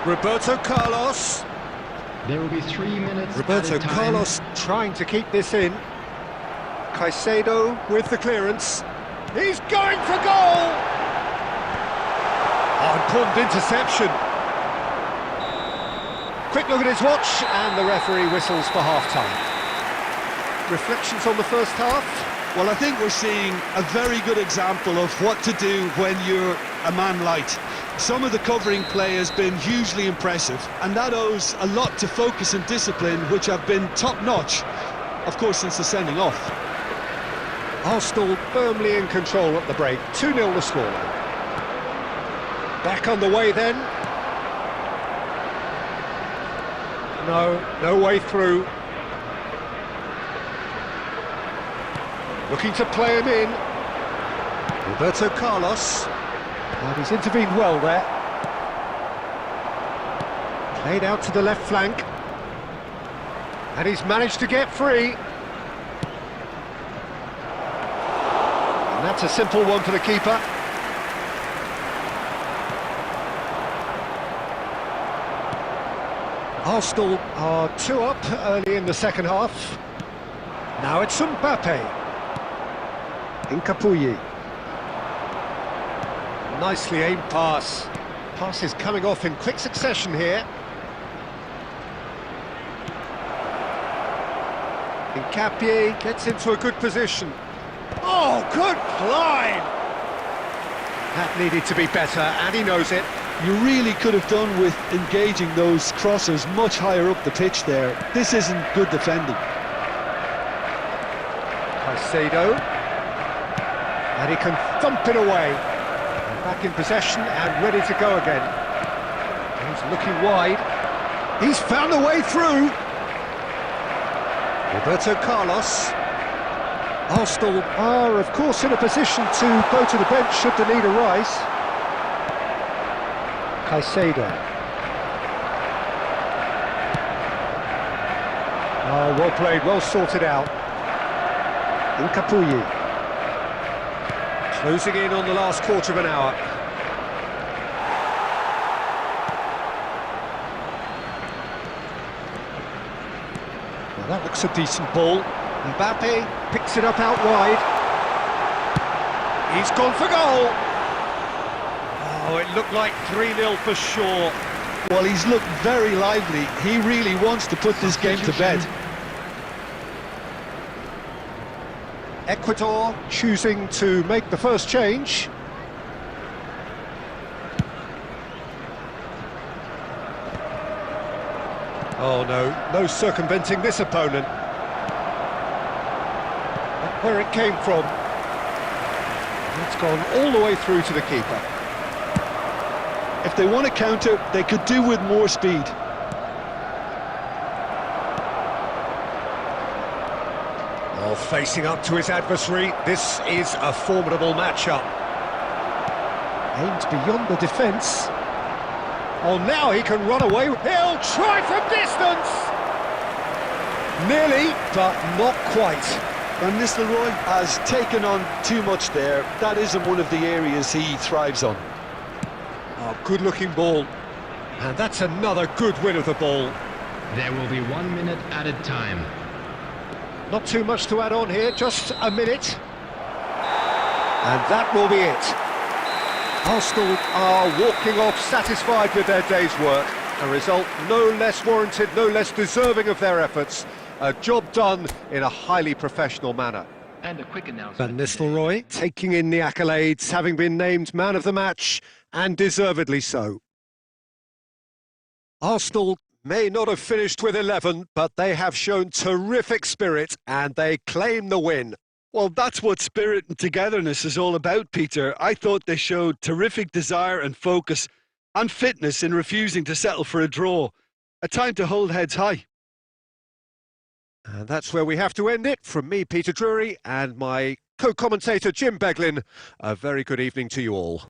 Roberto Carlos. There will be 3 minutes Roberto added time. Carlos trying to keep this in. Caicedo with the clearance. He's going for goal! Oh, important interception. Quick look at his watch, and the referee whistles for half-time. Reflections on the first half? Well, I think we're seeing a very good example of what to do when you're a man light. Some of the covering play has been hugely impressive, and that owes a lot to focus and discipline, which have been top-notch, of course, since the sending off. Arsenal firmly in control at the break, 2-0 the scoreline. Back on the way then. No way through. Looking to play him in. Roberto Carlos. And he's intervened well there. Played out to the left flank. And he's managed to get free. And that's a simple one for the keeper. Arsenal are 2 up early in the second half. Now it's Mbappe. Incapuyi. Nicely aimed pass. Pass is coming off in quick succession here. Incapié gets into a good position. Oh, good climb! That needed to be better, and he knows it. You really could have done with engaging those crossers much higher up the pitch there. This isn't good defending. Caicedo. And he can thump it away. And back in possession and ready to go again. He's looking wide. He's found a way through. Roberto Carlos. Arsenal are, of course, in a position to go to the bench should the need arise. Caicedo. Oh, well played, well sorted out. Incapuyi. Closing in on the last quarter of an hour. Well, that looks a decent ball. Mbappe picks it up out wide. He's gone for goal. Oh, it looked like 3-0 for sure. Well, he's looked very lively. He really wants to put this game to bed. Ecuador choosing to make the first change. Oh no circumventing this opponent. Not where it came from. It's gone all the way through to the keeper. If they want to counter, they could do with more speed. Oh, facing up to his adversary, this is a formidable matchup. Aimed beyond the defence. Oh, now he can run away. He'll try from distance! Nearly, but not quite. Van Nistelrooy has taken on too much there. That isn't one of the areas he thrives on. Oh, good-looking ball. And that's another good win of the ball. There will be 1 minute added time. Not too much to add on here, just a minute. And that will be it. Arsenal are walking off satisfied with their day's work. A result no less warranted, no less deserving of their efforts. A job done in a highly professional manner. And a quick Van announcement. Nistelrooy taking in the accolades, having been named man of the match, and deservedly so. Arsenal may not have finished with 11, but they have shown terrific spirit and they claim the win. Well, that's what spirit and togetherness is all about, Peter. I thought they showed terrific desire and focus and fitness in refusing to settle for a draw. A time to hold heads high. And that's where we have to end it. From me, Peter Drury, and my co-commentator, Jim Beglin, a very good evening to you all.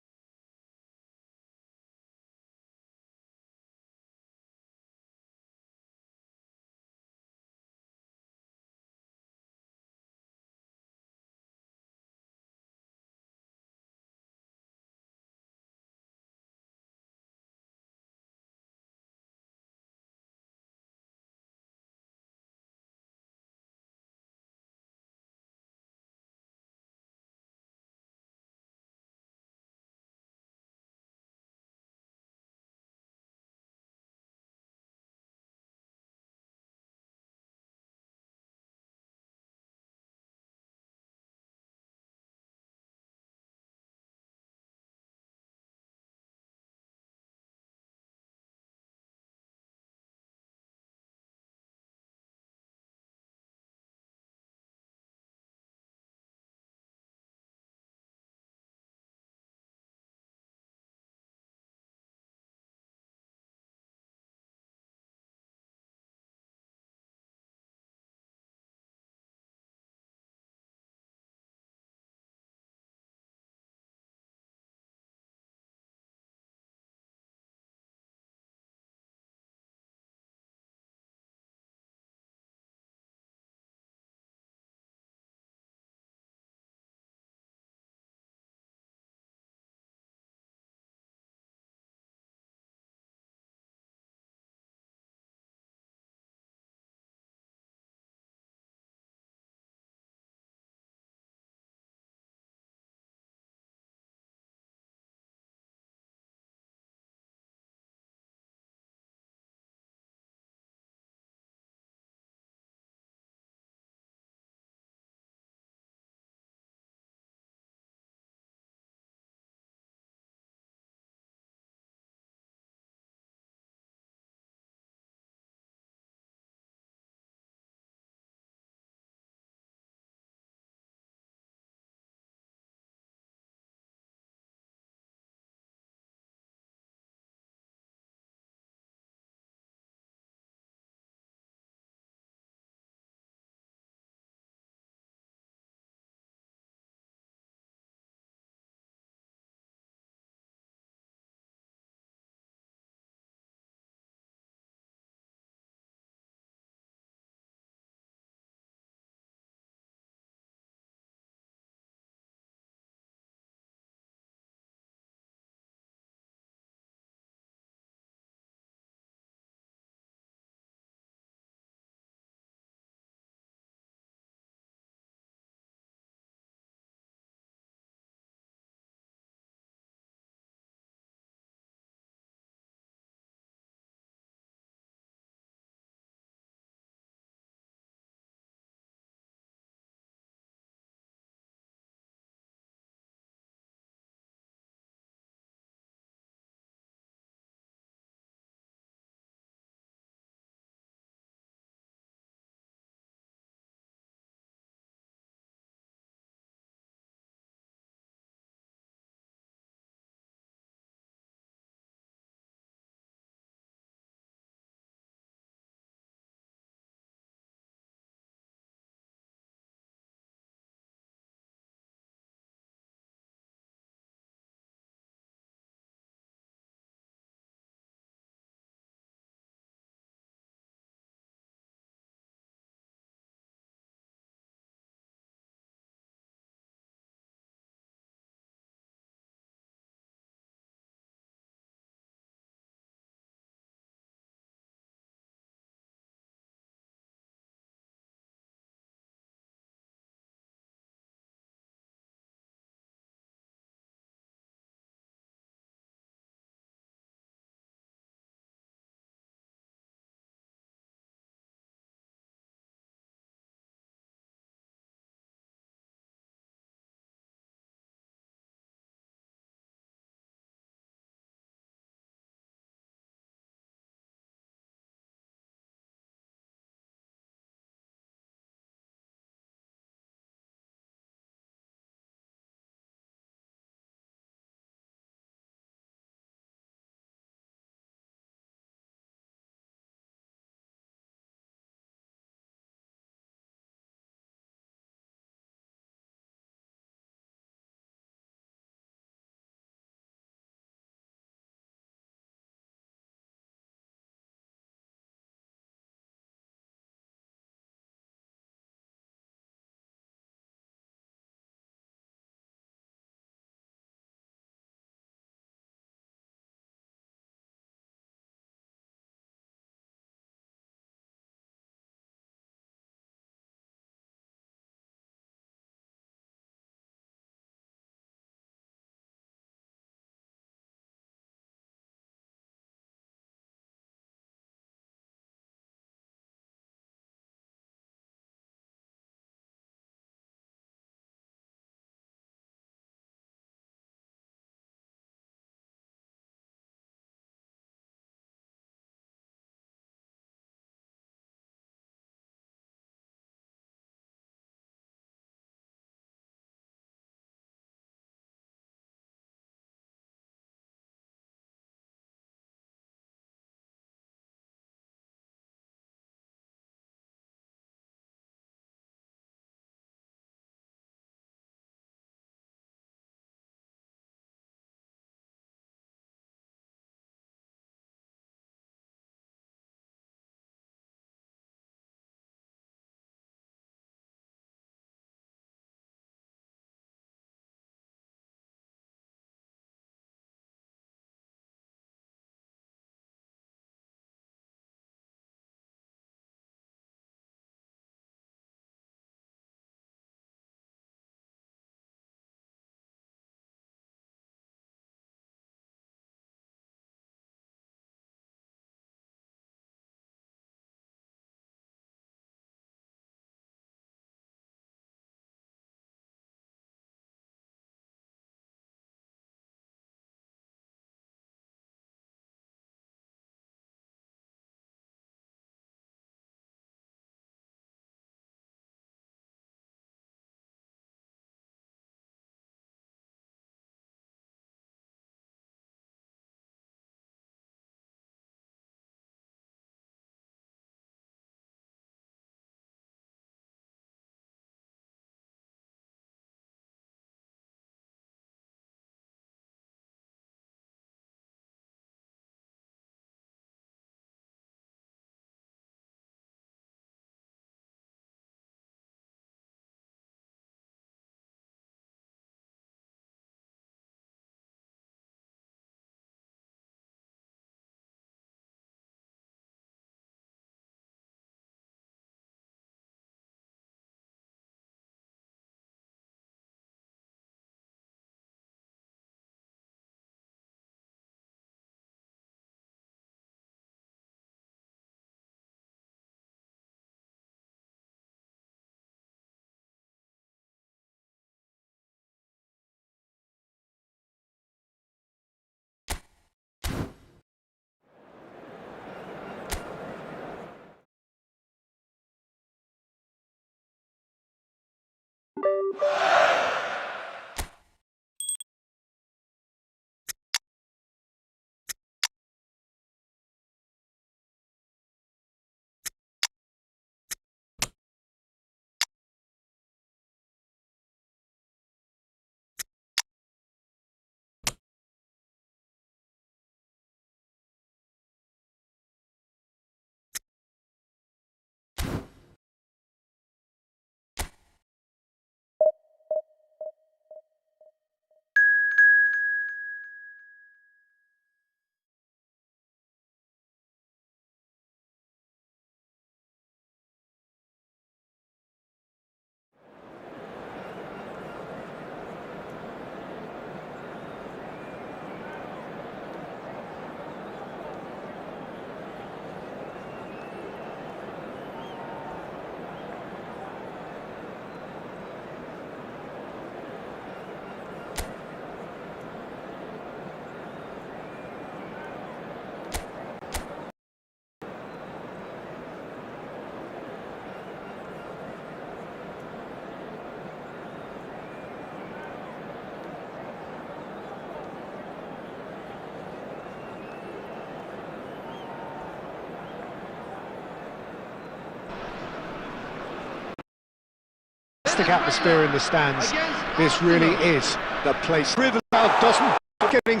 Atmosphere in the stands. This really is the place. River doesn't getting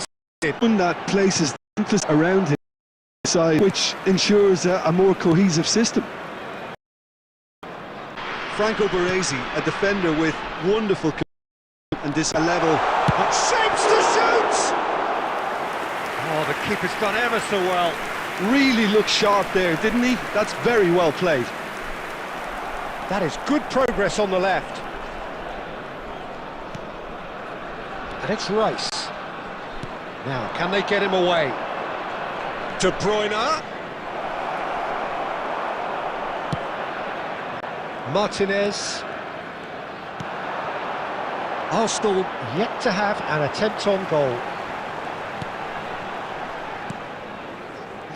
when that places emphasis around his side, which ensures a more cohesive system. Franco Baresi, a defender with wonderful and this level. Shapes to shoot! Oh, the keeper's done ever so well. Really looked sharp there, didn't he? That's very well played. That is good progress on the left. And it's Rice. Now, can they get him away? De Bruyne. Martinez. Arsenal yet to have an attempt on goal.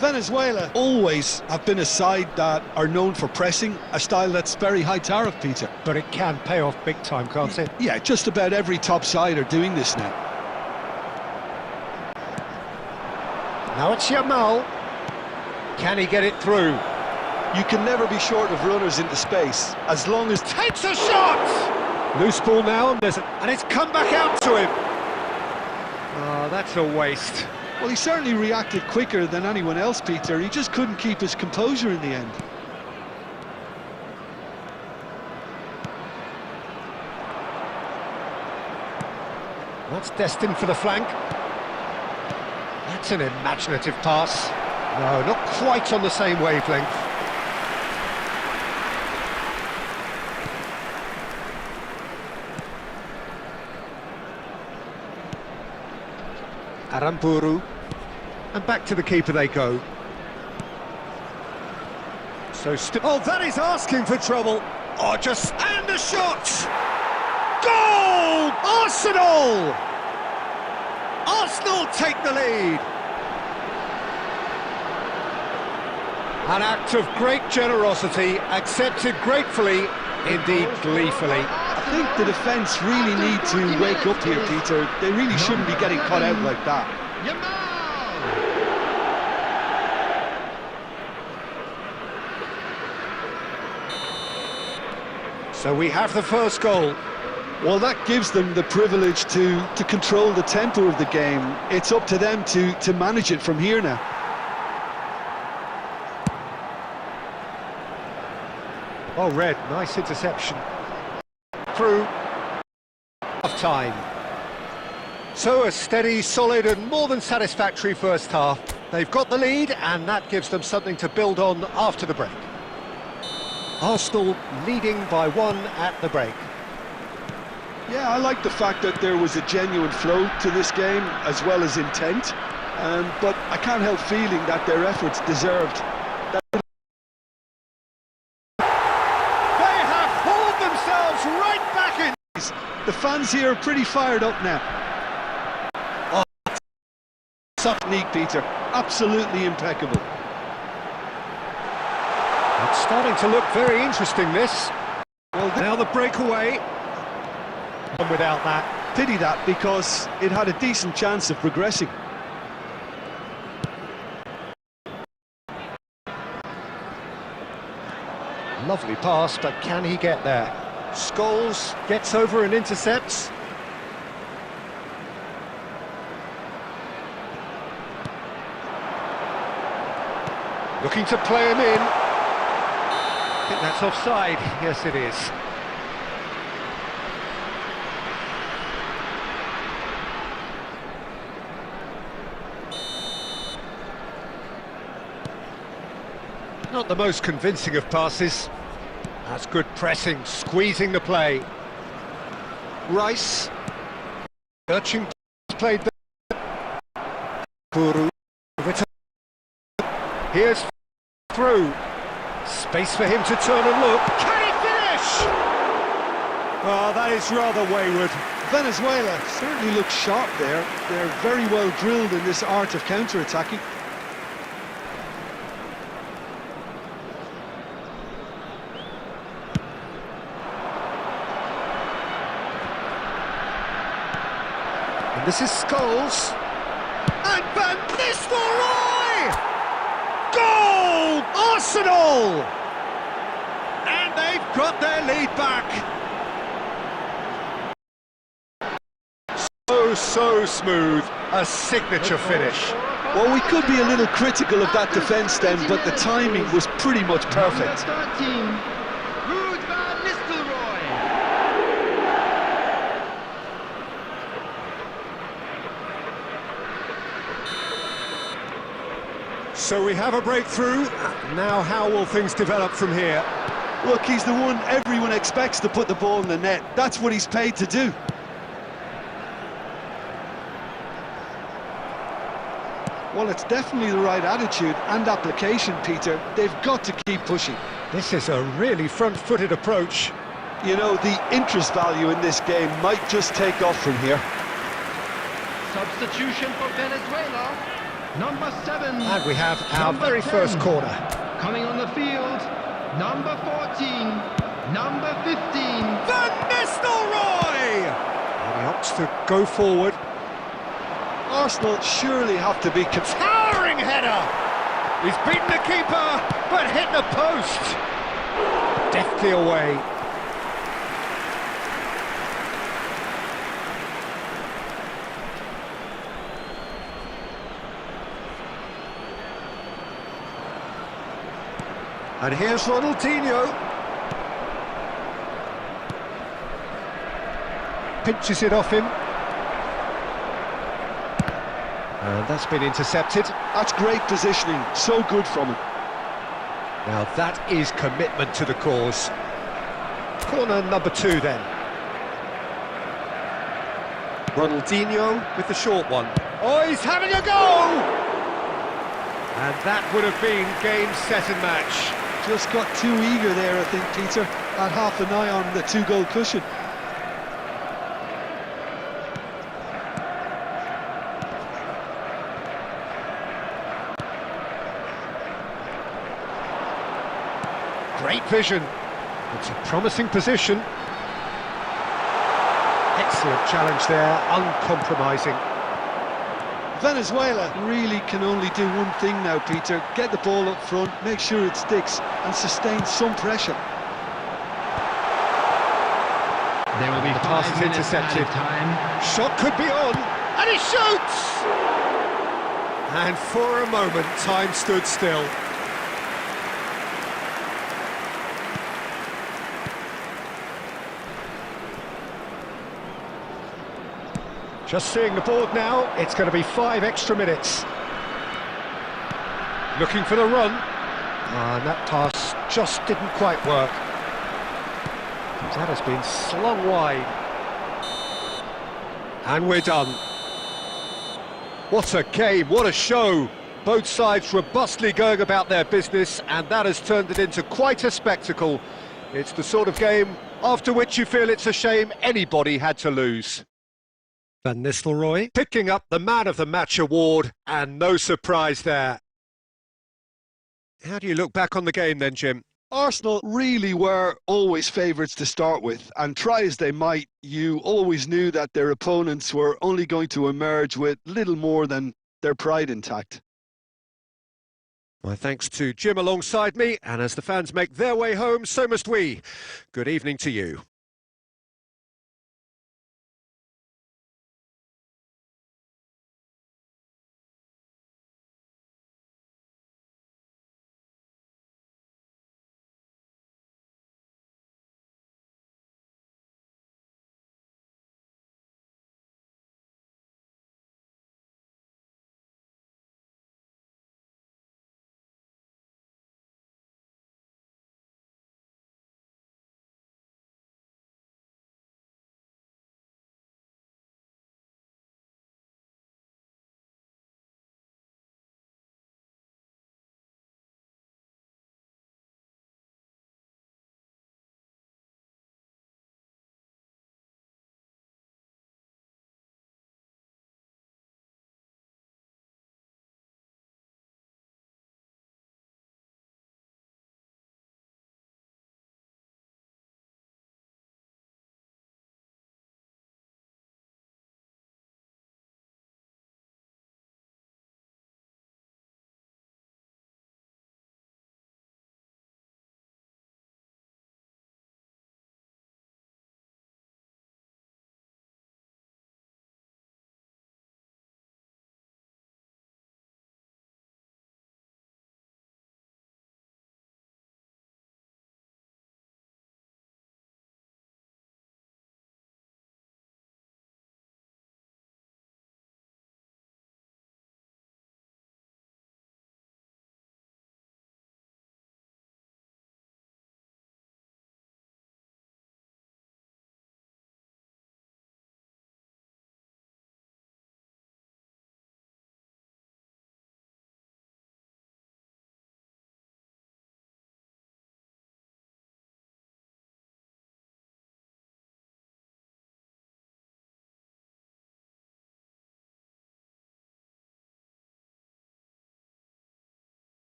Venezuela always have been a side that are known for pressing, a style that's very high tariff, Peter. But it can pay off big time, can't it? Yeah, just about every top side are doing this now. Now it's Yamal. Can he get it through? You can never be short of runners into space, as long as... Takes a shot! Loose ball now, and it's come back out to him. Oh, that's a waste. Well, he certainly reacted quicker than anyone else, Peter. He just couldn't keep his composure in the end. That's destined for the flank. That's an imaginative pass. No, not quite on the same wavelength. Aramburu. And back to the keeper they go. Oh, that is asking for trouble. Oh, and the shot! Goal! Arsenal! Arsenal take the lead. An act of great generosity, accepted gratefully, indeed gleefully. I think the defence really need to wake up here, Peter. They really shouldn't be getting caught out like that. So we have the first goal. Well, that gives them the privilege to control the tempo of the game. It's up to them to manage it from here now. Oh, Red, nice interception. Through half-time. So a steady, solid and more than satisfactory first half. They've got the lead and that gives them something to build on after the break. Arsenal leading by 1 at the break. Yeah, I like the fact that there was a genuine flow to this game as well as intent, but I can't help feeling that their efforts deserved that. They have hauled themselves right back in. The fans here are pretty fired up now. Oh, technique, Peter, absolutely impeccable. It's starting to look very interesting, this. Well, now the breakaway. And without that. Pity that, because it had a decent chance of progressing. Lovely pass, but can he get there? Scholes gets over and intercepts. Looking to play him in. I think that's offside. Yes, it is. Not the most convincing of passes. That's good pressing, squeezing the play. Rice. Urching played there. Kuru. Here's through. Space for him to turn and look. Can he finish? Oh, that is rather wayward. Venezuela certainly look sharp there. They're very well drilled in this art of counter-attacking. And this is Scholes. And Van Nistelrooy! Goal! Arsenal! And they've got their lead back. So smooth. A signature finish. Well, we could be a little critical of that defence then, but the timing was pretty much perfect. Number 13, Van Nistelrooy. So we have a breakthrough. Now how will things develop from here? Look, he's the one everyone expects to put the ball in the net. That's what he's paid to do. Well, it's definitely the right attitude and application, Peter. They've got to keep pushing. This is a really front-footed approach. You know, the interest value in this game might just take off from here. Substitution for Venezuela. Number 7. And we have our Number very 10. first corner. Coming on the field, number 14, number 15. Van Nistelrooy! And he opts to go forward. Arsenal surely have to be... Towering header! He's beaten the keeper, but hit the post. Deftly away. And here's Ronaldinho. Pinches it off him. And that's been intercepted. That's great positioning, so good from him. Now that is commitment to the cause. Corner number 2 then. Ronaldinho with the short one. Oh, he's having a go! And that would have been game, set and match. Just got too eager there, I think, Peter. Had half an eye on the 2-goal cushion. Great vision. It's a promising position. Excellent challenge there, uncompromising. Venezuela really can only do one thing now, Peter. Get the ball up front, make sure it sticks, and sustain some pressure. There will be The 5 pass is minutes intercepted. added time. Shot could be on, and he shoots! And for a moment, time stood still. Just seeing the board now, it's going to be 5 extra minutes. Looking for the run. And that pass just didn't quite work. That has been slung wide. And we're done. What a game, what a show. Both sides robustly going about their business, and that has turned it into quite a spectacle. It's the sort of game after which you feel it's a shame anybody had to lose. Van Nistelrooy picking up the Man of the Match award, and no surprise there. How do you look back on the game then, Jim? Arsenal really were always favourites to start with, and try as they might, you always knew that their opponents were only going to emerge with little more than their pride intact. My thanks to Jim alongside me, and as the fans make their way home, so must we. Good evening to you.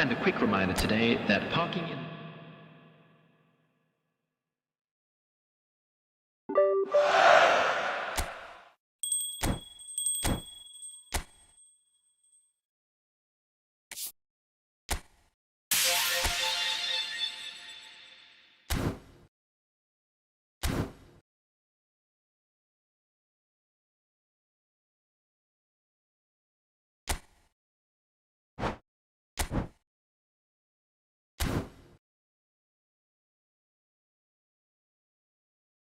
And a quick reminder today that parking in